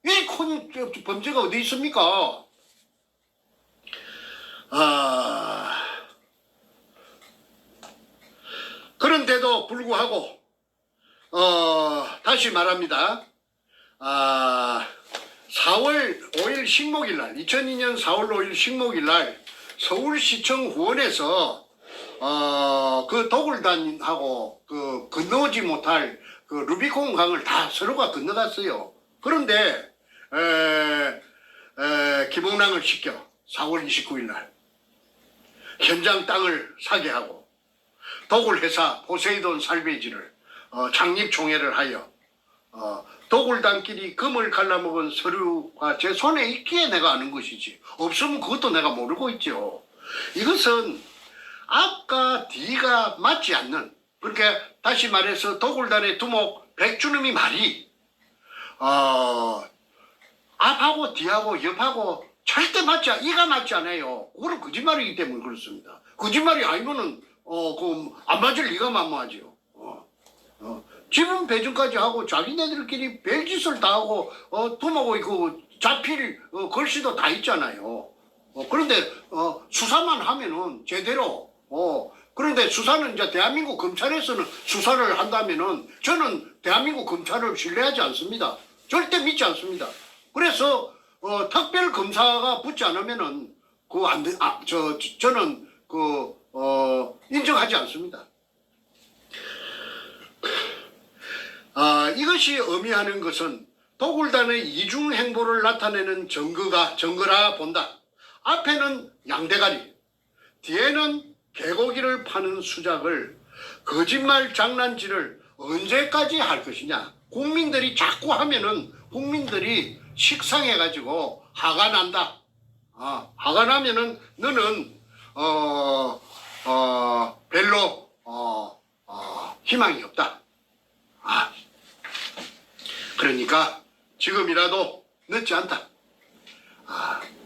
이 큰 범죄가 어디 있습니까? 그런데도 불구하고 다시 말합니다. 4월 5일 식목일 날 2002년 4월 5일 식목일 날 서울시청 후원에서 그 도굴단하고 건너오지 못할 그 루비콘 강을 다 서로가 건너갔어요. 그런데 김홍랑을 시켜 4월 29일 날 현장 땅을 사게 하고 도굴회사 포세이돈 살베이지를 창립총회를 하여 도굴단끼리 금을 갈라먹은 서류가 제 손에 있기에 내가 아는 것이지 없으면 그것도 내가 모르고 있죠. 이것은 앞과 뒤가 맞지 않는, 그러니까 다시 말해서 도굴단의 두목 백주놈이 말이 앞하고 뒤하고 옆하고 절대 이가 맞지 않아요. 그건 거짓말이기 때문에 그렇습니다. 거짓말이 아니면은 안 맞을 리가 만무하죠. 지분 배정까지 하고 자기네들끼리 별짓을 다 하고 두목의 자필 글씨도 다 있잖아요. 그런데 수사만 하면은 제대로 그런데 수사는 이제 대한민국 검찰에서는 수사를 한다면은 저는 대한민국 검찰을 신뢰하지 않습니다. 절대 믿지 않습니다. 그래서 특별 검사가 붙지 않으면은 그 안 돼. 저는 인정하지 않습니다. 이것이 의미하는 것은 도굴단의 이중 행보를 나타내는 증거라 본다. 앞에는 양대가리, 뒤에는 개고기를 파는 수작을, 거짓말 장난질을 언제까지 할 것이냐. 국민들이 자꾸 하면은 국민들이 식상해가지고 화가 난다. 화가 나면은 너는 별로 희망이 없다. 그러니까 지금이라도 늦지 않다.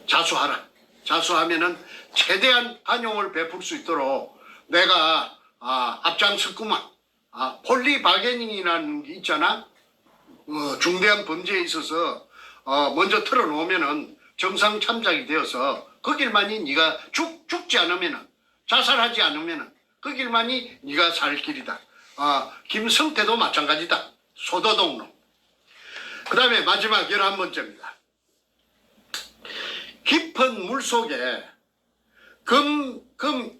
자수하라. 자수하면은 최대한 관용을 베풀 수 있도록 내가 앞장섰구만. 폴리바게닝이라는 게 있잖아. 중대한 범죄에 있어서 먼저 털어놓으면은 정상 참작이 되어서 그 길만이 네가 죽지 않으면은, 자살하지 않으면은 그 길만이 네가 살 길이다. 김성태도 마찬가지다. 소도동로. 그 다음에 마지막 11번째입니다. 깊은 물속에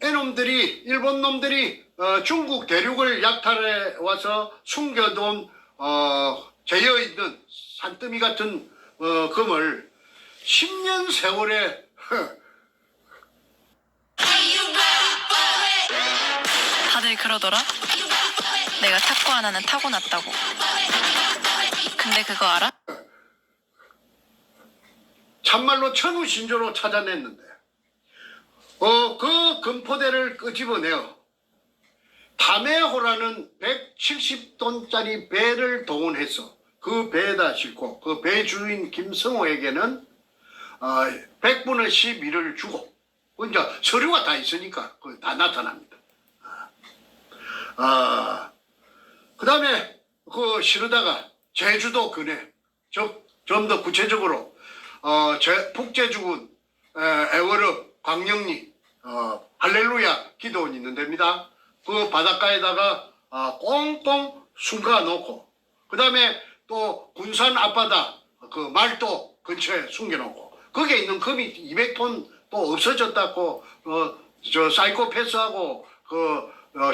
애놈들이, 일본 놈들이 중국 대륙을 약탈해 와서 숨겨둔 재여있는 산더미 같은 금을 10년 세월에 다들 그러더라. 내가 탁구 하나는 타고났다고. 근데 그거 알아? 참말로 천우신조로 찾아냈는데 그 금포대를 끄집어내어 타메호라는 170톤짜리 배를 동원해서 그 배에다 싣고 그 배 주인 김성호에게는 100분의 11을 주고, 이제 서류가 다 있으니까 다 나타납니다. 그 다음에 실으다가 제주도 근해, 좀 더 구체적으로 북제주군 애월읍 광영리 할렐루야 기도원이 있는 데입니다. 그 바닷가에다가 꽁꽁 숨겨놓고, 그 다음에 또 군산 앞바다 그 말도 근처에 숨겨놓고, 거기에 있는 금이 200톤 또 없어졌다고 사이코패스하고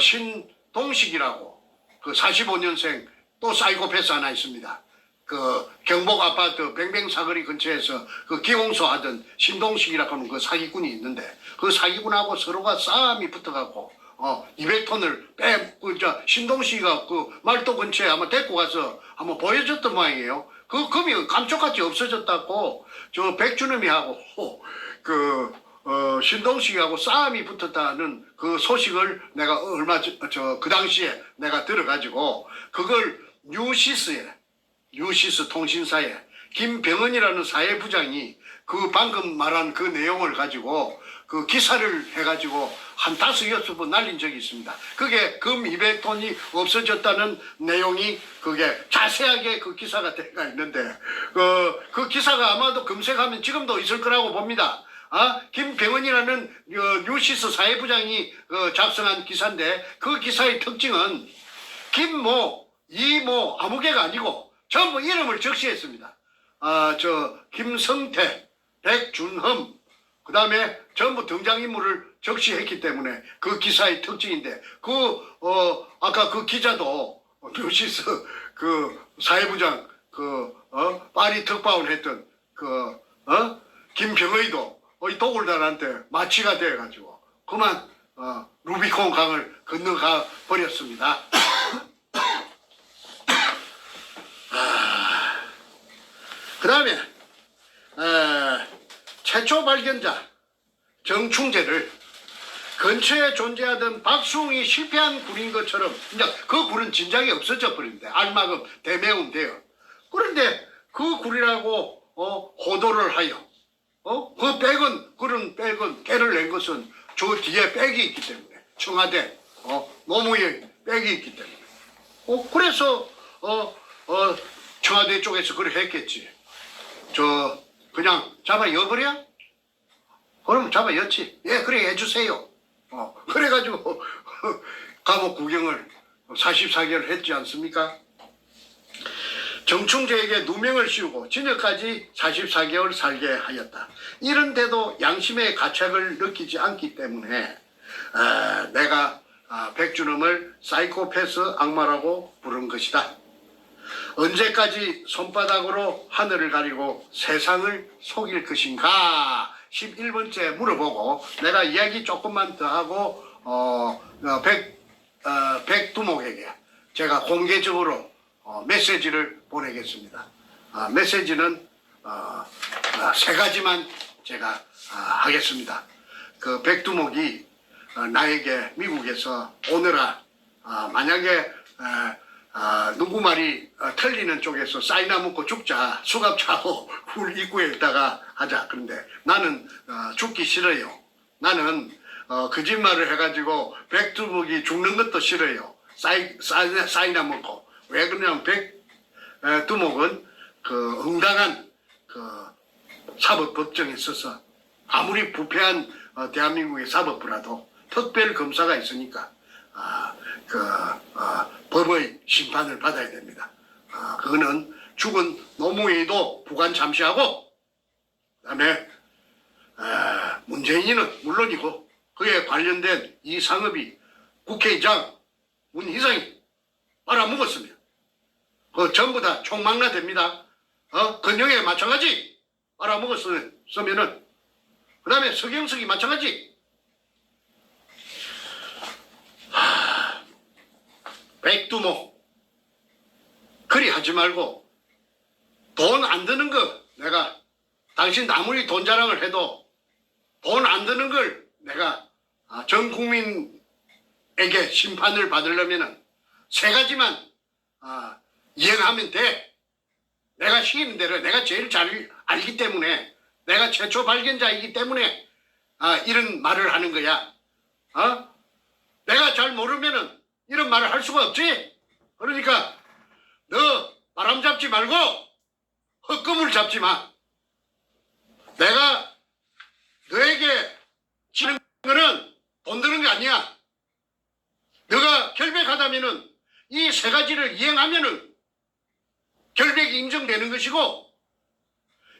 신동식이라고 45년생 또 사이코패스 하나 있습니다. 경복 아파트 뱅뱅 사거리 근처에서 기공소 하던 신동식이라고 하는 그 사기꾼이 있는데, 그 사기꾼하고 서로가 싸움이 붙어갖고 200톤을 신동식이가 말도 근처에 아마 데리고 가서 한번 보여줬던 모양이에요. 그 금이 감쪽같이 없어졌다고 백주놈이하고 신동식이하고 싸움이 붙었다는 그 소식을 내가 그 당시에 내가 들어가지고 그걸 뉴시스 통신사에 김병헌이라는 사회부장이 방금 말한 그 내용을 가지고 기사를 해가지고 한 5-6번 날린 적이 있습니다. 그게 금 200톤이 없어졌다는 내용이 그게 자세하게 그 기사가 되어 있는데, 그 기사가 아마도 검색하면 지금도 있을 거라고 봅니다. 김병헌이라는 뉴시스 사회부장이 작성한 기사인데, 그 기사의 특징은 김모, 이모 아무 개가 아니고 전부 이름을 적시했습니다. 김성태, 백준흠, 그 다음에 전부 등장인물을 적시했기 때문에 그 기사의 특징인데, 아까 그 기자도 뉴시스 사회부장 파리 특파원 했던 김병의도 이 도굴단한테 마취가 돼가지고 그만 루비콘 강을 건너가 버렸습니다. 그 다음에 최초 발견자 정충재를 근처에 존재하던 박수홍이 실패한 굴인 것처럼, 이제 그 굴은 진작에 없어져 버린대. 알마금 대매운돼요. 그런데 그 굴이라고 호도를 하여 그런 백은 깨를 낸 것은 저 뒤에 백이 있기 때문에, 청와대 노무현 백이 있기 때문에 그래서 청와대 쪽에서 그렇게 했겠지. 그냥 잡아 여버려? 그러면 잡아 였지. 예, 그래 해주세요. 그래가지고 감옥 구경을 44개월 했지 않습니까? 정충재에게 누명을 씌우고 징역까지 44개월 살게 하였다. 이런데도 양심의 가책을 느끼지 않기 때문에 내가 백준엄을 사이코패스 악마라고 부른 것이다. 언제까지 손바닥으로 하늘을 가리고 세상을 속일 것인가 11번째 물어보고 내가 이야기 조금만 더 하고 백두목에게 제가 공개적으로 메시지를 보내겠습니다. 메시지는 세 가지만 제가 하겠습니다. 그 백두목이 나에게 미국에서 오너라 만약에 누구 말이 틀리는 쪽에서 사이나 먹고 죽자 수갑 차고 굴 입구에 있다가 하자. 그런데 나는 죽기 싫어요. 나는 거짓말을 해가지고 백두목이 죽는 것도 싫어요. 사이나 먹고. 왜 그러냐면 백두목은 그 응당한 그 사법법정에 있어서 아무리 부패한 대한민국의 사법부라도 특별 검사가 있으니까 법의 심판을 받아야 됩니다. 그거는 죽은 노무현도 부관 잠시하고 그다음에 문재인은 물론이고 그에 관련된 이 상업이 국회의장 문희상이 빨아먹었습니다. 그 전부 다 총망라됩니다. 건영에 마찬가지 빨아먹었으면은 그 다음에 서경석이 마찬가지. 백두목 그리 하지 말고 돈 안 드는 거 내가 당신 아무리 돈 자랑을 해도 돈 안 드는 걸 내가 전 국민에게 심판을 받으려면은 세 가지만 이행하면 돼. 내가 시키는 대로 내가 제일 잘 알기 때문에 내가 최초 발견자이기 때문에 이런 말을 하는 거야. 내가 잘 모르면은 이런 말을 할 수가 없지. 그러니까 너 바람 잡지 말고 헛금을 잡지 마. 내가 너에게 지는 거는 돈 드는 게 아니야. 너가 결백하다면은 이 세 가지를 이행하면은 결백이 인정되는 것이고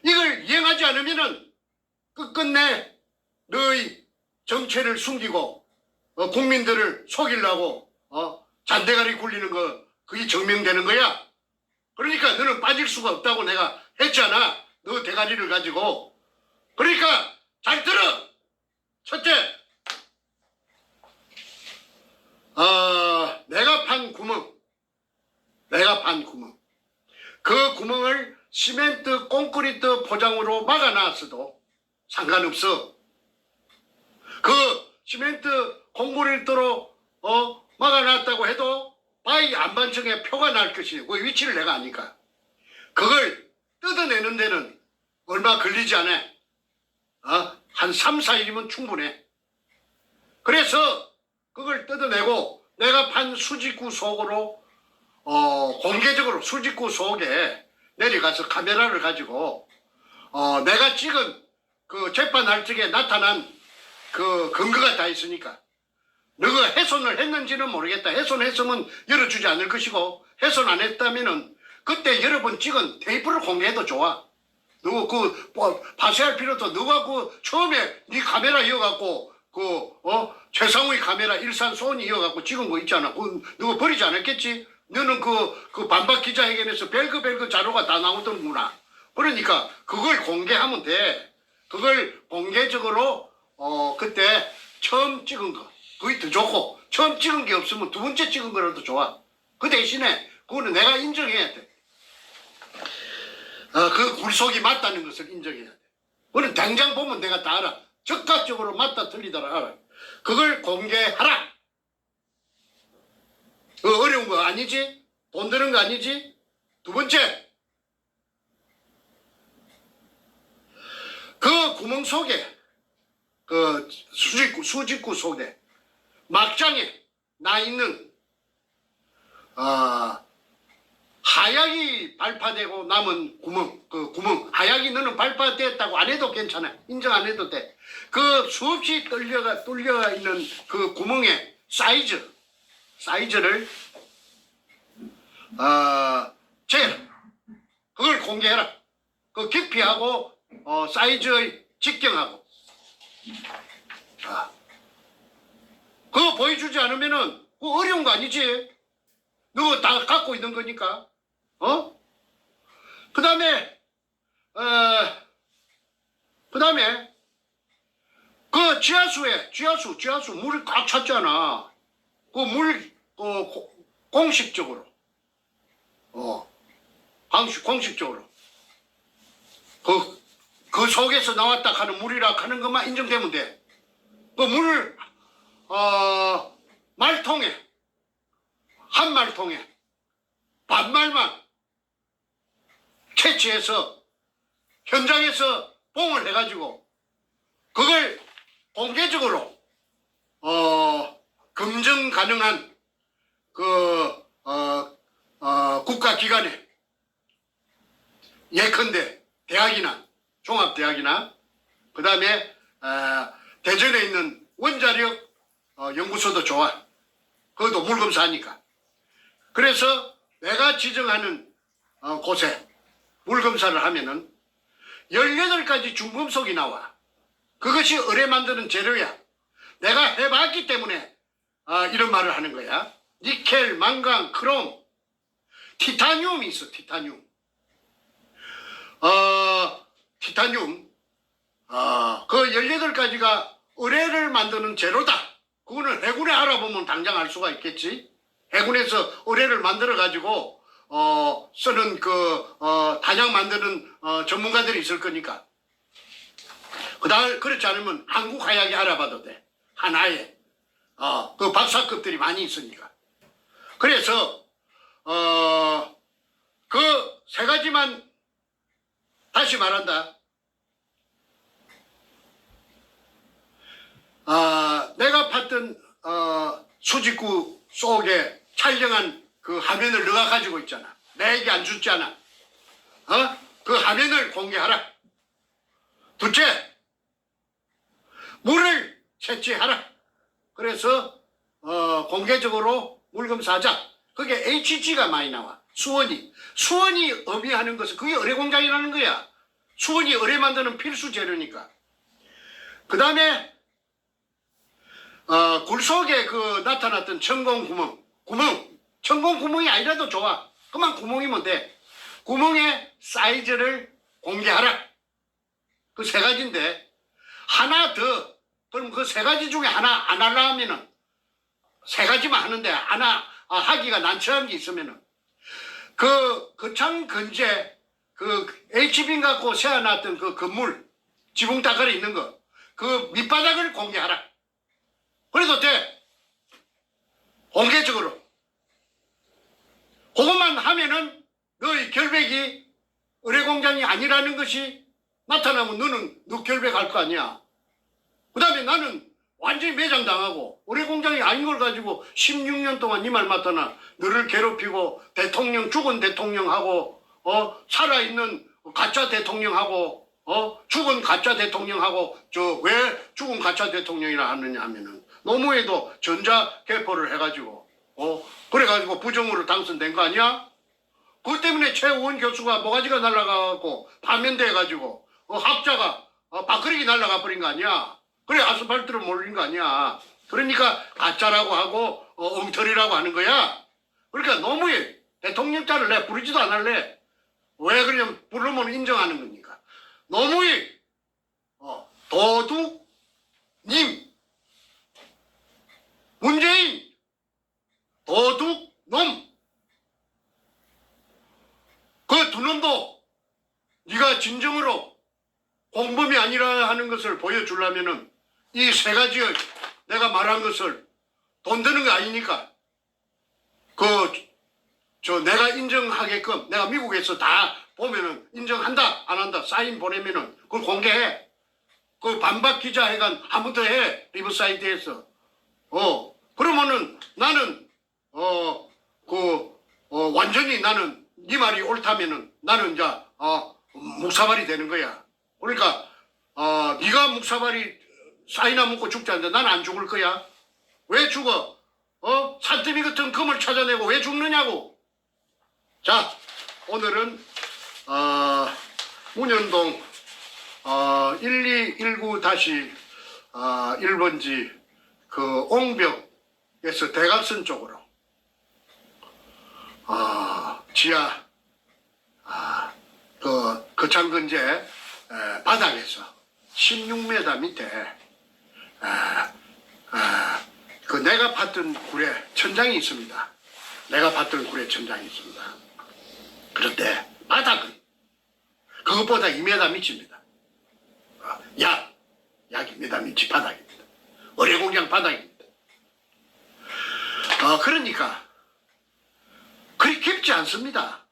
이걸 이행하지 않으면은 끝끝내 너의 정체를 숨기고 국민들을 속이려고 잔대가리 굴리는 거 그게 증명되는 거야. 그러니까 너는 빠질 수가 없다고 내가 했잖아. 너 대가리를 가지고. 그러니까 잘 들어. 첫째, 내가 판 구멍. 그 구멍을 시멘트 콘크리트 포장으로 막아놨어도 상관없어. 그 시멘트 콘크리트로 막아놨다고 해도 바위 안반층에 표가 날 것이고 그 위치를 내가 아니까. 그걸 뜯어내는 데는 얼마 걸리지 않아. 한 3, 4일이면 충분해. 그래서 그걸 뜯어내고 내가 판 수직구 속으로 공개적으로 수직구 속에 내려가서 카메라를 가지고 내가 찍은 그 재판할 적에 나타난 그 근거가 다 있으니까 너가 훼손을 했는지는 모르겠다. 훼손했으면 열어주지 않을 것이고 훼손 안 했다면은 그때 여러 번 찍은 테이프를 공개해도 좋아. 너 파쇄할 필요도 너가 처음에 네 카메라 이어갖고 최상우의 카메라 일산 소니 이어갖고 찍은 거 있잖아. 누가 버리지 않았겠지? 너는 그 반박 기자회견에서 별거 자료가 다 나오던구나. 그러니까 그걸 공개하면 돼. 그걸 공개적으로 그때 처음 찍은 거 그게 더 좋고 처음 찍은 게 없으면 두 번째 찍은 거라도 좋아. 그 대신에 그거는 내가 인정해야 돼. 그 굴속이 맞다는 것을 인정해야 돼. 그거는 당장 보면 내가 다 알아. 즉각적으로 맞다 틀리다라 알아. 그걸 공개하라. 어려운 거 아니지? 돈 드는 거 아니지? 두 번째, 그 구멍 속에 그 수직구 속에 막장에 나 있는 하약이 발파되고 남은 구멍 하약이 너는 발파됐다고 안 해도 괜찮아. 인정 안 해도 돼. 그 수없이 뚫려 있는 그 구멍의 사이즈를 재라. 공개해라. 그 깊이하고 사이즈의 직경하고. 자, 그거 보여주지 않으면은 그거 어려운 거 아니지? 너 다 갖고 있는 거니까. 그 다음에 그 지하수 물이 꽉 찼잖아. 그 물 공식적으로 공식적으로 그 속에서 나왔다 하는 물이라 하는 것만 인정되면 돼. 그 물을 말통에 한 말통에 반말만 캐치해서 현장에서 봉을 해가지고 그걸 공개적으로 검증 가능한 국가기관에 예컨대 대학이나 종합대학이나 그 다음에 대전에 있는 원자력 연구소도 좋아. 그것도 물검사하니까. 그래서 내가 지정하는 곳에 물검사를 하면은 18가지 중금속이 나와. 그것이 의뢰 만드는 재료야. 내가 해봤기 때문에 이런 말을 하는 거야. 니켈, 망강, 크롬, 티타늄이 있어. 티타늄. 그 18가지가 의뢰를 만드는 재료다. 그거는 해군에 알아보면 당장 알 수가 있겠지. 해군에서 의뢰를 만들어 가지고 쓰는 단약 만드는 전문가들이 있을 거니까. 그렇지 않으면 한국 화약이 알아봐도 돼. 하나에 그 박사급들이 많이 있으니까. 그래서 그 세 가지만 다시 말한다. 내가 봤던 수직구 속에 촬영한 그 화면을 너가 가지고 있잖아. 내게 안 줬잖아. 그 화면을 공개하라. 둘째, 물을 채취하라. 그래서 공개적으로 물검사하자. 그게 HG가 많이 나와. 수원이 의미하는 것은 그게 의뢰공장이라는 거야. 수원이 의뢰 만드는 필수 재료니까. 그 다음에 굴 속에 나타났던 천공구멍, 천공구멍이 아니라도 좋아. 그만 구멍이면 돼. 구멍의 사이즈를 공개하라. 그 세 가지인데 하나 더. 그럼 그 세 가지 중에 하나 안 하려 하면은 세 가지만 하는데 하나 하기가 난처한 게 있으면은 거창 건재 HB 갖고 세워놨던 그 건물 지붕 따거리 있는 거 그 밑바닥을 공개하라. 그래도 돼. 공개적으로. 그것만 하면은 너의 결백이 의뢰공장이 아니라는 것이 나타나면 너 결백할 거 아니야. 그 다음에 나는 완전히 매장당하고 의뢰공장이 아닌 걸 가지고 16년 동안 네 말 맞다나 너를 괴롭히고 죽은 대통령하고 살아있는 가짜 대통령하고 죽은 가짜 대통령하고 왜 죽은 가짜 대통령이라 하느냐 하면은 노무현도 전자개포를 해가지고 그래가지고 부정으로 당선된 거 아니야? 그것 때문에 최우원 교수가 모가지가 날아가고 파면돼가지고 학자가 밥그릇이 날아가 버린 거 아니야? 그래 아스팔트를 몰린 거 아니야? 그러니까 가짜라고 하고 엉터리라고 하는 거야. 그러니까 노무현 대통령자를 내가 부르지도 않을래. 왜 그러냐면 부르면 인정하는 거니까. 노무현 도둑님, 문재인 도둑놈. 그 두 놈도 네가 진정으로 공범이 아니라 하는 것을 보여주려면은 이 세 가지의 내가 말한 것을 돈 드는 거 아니니까 내가 인정하게끔 내가 미국에서 다 보면은 인정한다 안 한다 사인 보내면은 그걸 공개해. 그 반박 기자회견 한 번 더 해. 리버사이드에서. 그러면은 나는 완전히 나는 네 말이 옳다면은 나는 이제 묵사발이 되는 거야. 그러니까 네가 묵사발이 사이나 먹고 죽자는데 나는 안 죽을 거야. 왜 죽어? 산더미 같은 금을 찾아내고 왜 죽느냐고. 자, 오늘은 문현동 1219-1번지 그 옹벽에서 대각선 쪽으로 지하 그 거창근제 바닥에서 16m 밑에 그 내가 봤던 굴에 천장이 있습니다. 내가 봤던 굴에 천장이 있습니다. 그런데 바닥은 그것보다 2m 밑입니다. 약 2m 밑이 바닥입니다. 어뢰공장 바닥입니다. 그러니까 그리 깊지 않습니다.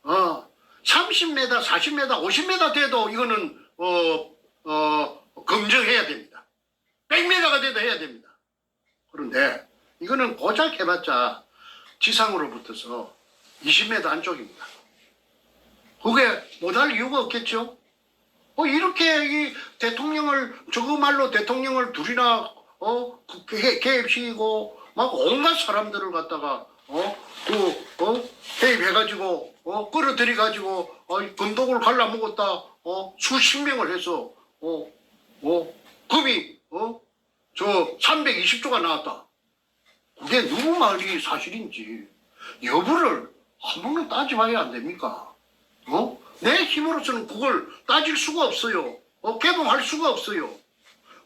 30m, 40m, 50m 돼도 이거는 검증해야 됩니다. 100m가 돼도 해야 됩니다. 그런데 이거는 고작 해봤자 지상으로부터서 20m 안쪽입니다. 그게 못할 이유가 없겠죠? 이렇게 이 대통령을, 저거 말로 대통령을 둘이나, 개입시키고, 막 온갖 사람들을 갖다가, 개입해가지고, 끌어들여가지고, 건독을 갈라먹었다, 수십 명을 해서, 금이, 저 320조가 나왔다. 그게 누구 말이 사실인지, 여부를 한 번은 따져봐야 안 됩니까? 내 힘으로서는 그걸 따질 수가 없어요. 개봉할 수가 없어요.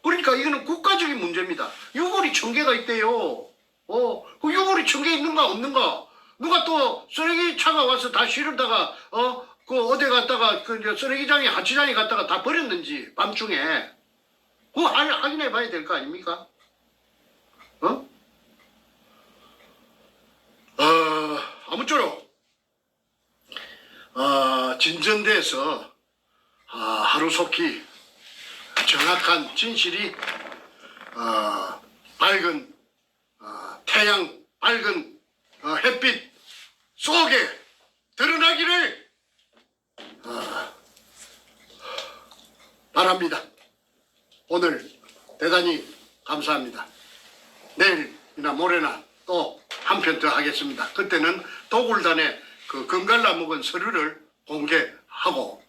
그러니까 이거는 국가적인 문제입니다. 유골이 1000개가 있대요. 그 유골이 1000개 있는가 없는가? 누가 또 쓰레기차가 와서 다 실으다가 그 어디 갔다가 그 쓰레기장에 하치장에 갔다가 다 버렸는지 밤중에 그거 확인해 봐야 될 거 아닙니까? 아무쪼록 진전돼서 하루속히 정확한 진실이 밝은 태양 밝은 햇빛 속에 드러나기를 바랍니다. 오늘 대단히 감사합니다. 내일이나 모레나 또 한 편 더 하겠습니다. 그때는 도굴단의 그 금갈라 먹은 서류를 공개하고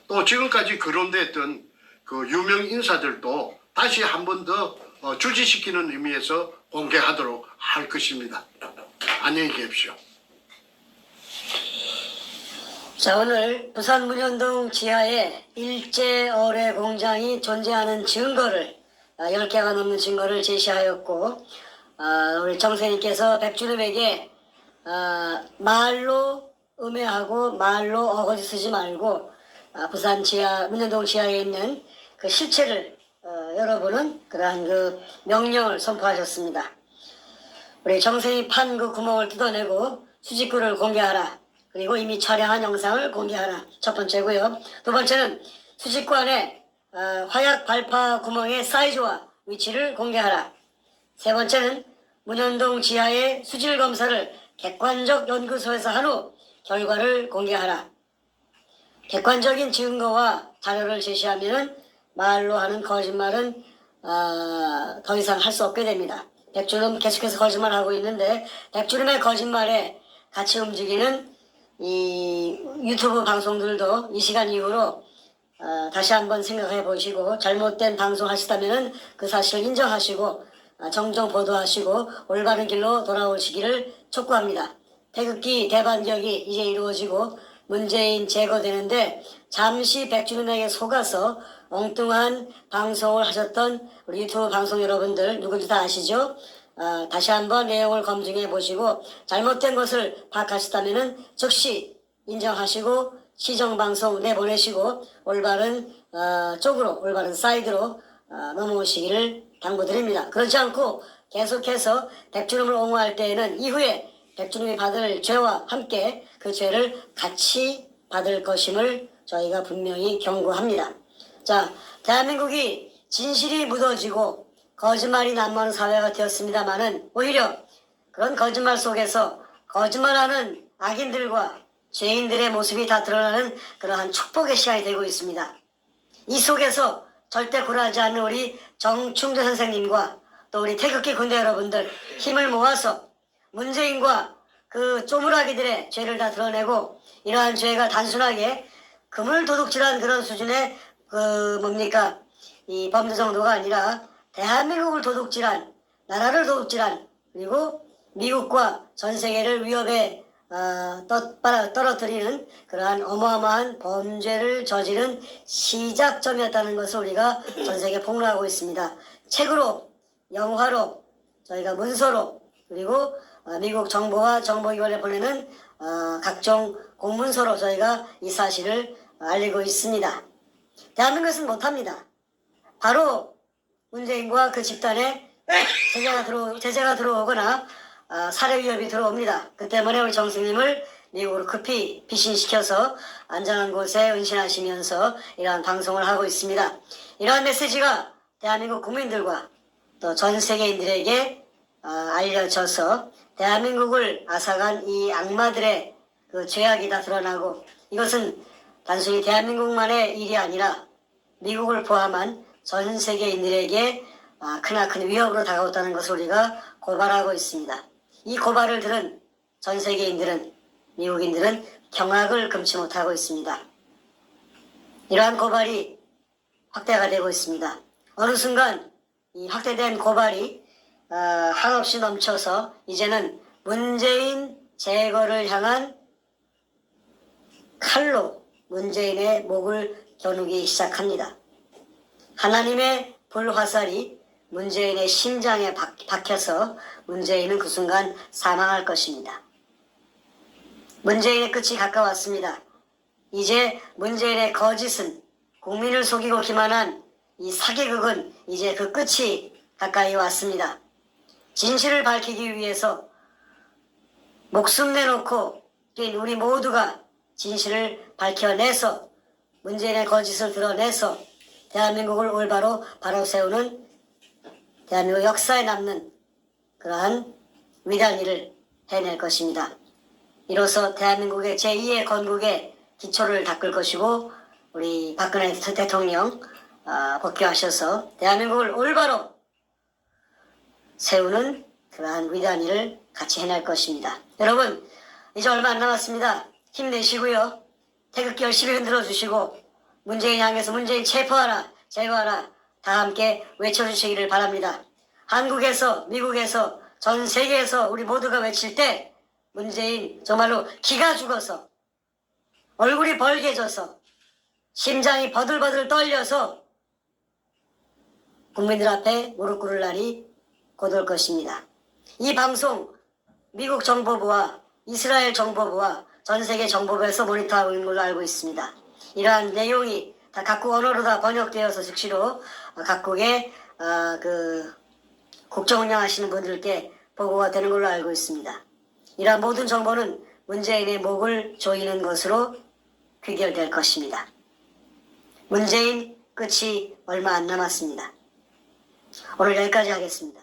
또 지금까지 거론됐던 그 유명 인사들도 다시 한 번 더 주지시키는 의미에서 공개하도록 할 것입니다. 안녕히 계십시오. 자, 오늘 부산 문현동 지하에 일제 어뢰 공장이 존재하는 증거를 10개가 넘는 증거를 제시하였고 우리 정선님께서 백주름에게 말로 음해하고 말로 어거지 쓰지 말고 부산 지하 문현동 지하에 있는 그 실체를 열어보는 그러한 그 명령을 선포하셨습니다. 우리 정선이 판 그 구멍을 뜯어내고 수직구를 공개하라. 그리고 이미 촬영한 영상을 공개하라. 첫 번째고요. 두 번째는 수직구 안에 화약 발파 구멍의 사이즈와 위치를 공개하라. 세 번째는 문현동 지하의 수질 검사를 객관적 연구소에서 한 후 결과를 공개하라. 객관적인 증거와 자료를 제시하면 말로 하는 거짓말은 더 이상 할 수 없게 됩니다. 백주름 계속해서 거짓말하고 있는데 백주름의 거짓말에 같이 움직이는 이 유튜브 방송들도 이 시간 이후로 다시 한번 생각해 보시고 잘못된 방송 하시다면 그 사실을 인정하시고 정정 보도하시고 올바른 길로 돌아오시기를 촉구합니다. 태극기 대반격이 이제 이루어지고 문재인 제거되는데 잠시 백주름에게 속아서 엉뚱한 방송을 하셨던 우리 유튜브 방송 여러분들 누군지 다 아시죠? 다시 한번 내용을 검증해 보시고 잘못된 것을 파악하시다면 즉시 인정하시고 시정방송 내보내시고 올바른 쪽으로 올바른 사이드로 넘어오시기를 당부드립니다. 그렇지 않고 계속해서 백주름을 옹호할 때에는 이후에 백주름이 받을 죄와 함께 그 죄를 같이 받을 것임을 저희가 분명히 경고합니다. 자, 대한민국이 진실이 묻어지고 거짓말이 난무하는 사회가 되었습니다마는 오히려 그런 거짓말 속에서 거짓말하는 악인들과 죄인들의 모습이 다 드러나는 그러한 축복의 시간이 되고 있습니다. 이 속에서 절대 굴하지 않는 우리 정충재 선생님과 또 우리 태극기 군대 여러분들 힘을 모아서 문재인과 그 쪼무라기들의 죄를 다 드러내고 이러한 죄가 단순하게 금을 도둑질한 그런 수준의 그 뭡니까 이 범죄 정도가 아니라 대한민국을 도둑질한 나라를 도둑질한 그리고 미국과 전 세계를 위협에 떨어뜨리는 그러한 어마어마한 범죄를 저지른 시작점이었다는 것을 우리가 전 세계에 폭로하고 있습니다. 책으로, 영화로, 저희가 문서로 그리고 미국 정보와 정보기관에 보내는 각종 공문서로 저희가 이 사실을 알리고 있습니다. 대한민국은 못합니다. 바로 문재인과 그 집단에 제재가 들어오거나 살해 위협이 들어옵니다. 그 때문에 우리 정승님을 미국으로 급히 피신시켜서 안전한 곳에 은신하시면서 이러한 방송을 하고 있습니다. 이러한 메시지가 대한민국 국민들과 또 전 세계인들에게 알려져서 대한민국을 앗아간 이 악마들의 그 죄악이 다 드러나고 이것은 단순히 대한민국만의 일이 아니라 미국을 포함한 전 세계인들에게 크나큰 위협으로 다가왔다는 것을 우리가 고발하고 있습니다. 이 고발을 들은 전 세계인들은 미국인들은 경악을 금치 못하고 있습니다. 이러한 고발이 확대가 되고 있습니다. 어느 순간 이 확대된 고발이 한없이 넘쳐서 이제는 문재인 제거를 향한 칼로 문재인의 목을 겨누기 시작합니다. 하나님의 불화살이 문재인의 심장에 박혀서 문재인은 그 순간 사망할 것입니다. 문재인의 끝이 가까웠습니다. 이제 문재인의 거짓은 국민을 속이고 기만한 이 사기극은 이제 그 끝이 가까이 왔습니다. 진실을 밝히기 위해서 목숨 내놓고 뛴 우리 모두가 진실을 밝혀내서 문재인의 거짓을 드러내서 대한민국을 올바로 바로 세우는 대한민국 역사에 남는 그러한 위대한 일을 해낼 것입니다. 이로써 대한민국의 제2의 건국의 기초를 닦을 것이고 우리 박근혜 대통령 복귀하셔서 대한민국을 올바로 세우는 그러한 위대한 일을 같이 해낼 것입니다. 여러분 이제 얼마 안 남았습니다. 힘내시고요. 태극기 열심히 흔들어주시고 문재인 향해서 문재인 체포하라 제거하라 다 함께 외쳐주시기를 바랍니다. 한국에서 미국에서 전 세계에서 우리 모두가 외칠 때 문재인 정말로 기가 죽어서 얼굴이 벌개져서 심장이 버들버들 떨려서 국민들 앞에 무릎 꿇을 날이 곧 올 것입니다. 이 방송 미국 정보부와 이스라엘 정보부와 전 세계 정보부에서 모니터하고 있는 걸로 알고 있습니다. 이러한 내용이 다 각국 언어로 다 번역되어서 즉시로 각국의 그 국정 운영하시는 분들께 보고가 되는 걸로 알고 있습니다. 이러한 모든 정보는 문재인의 목을 조이는 것으로 귀결될 것입니다. 문재인 끝이 얼마 안 남았습니다. 오늘 여기까지 하겠습니다.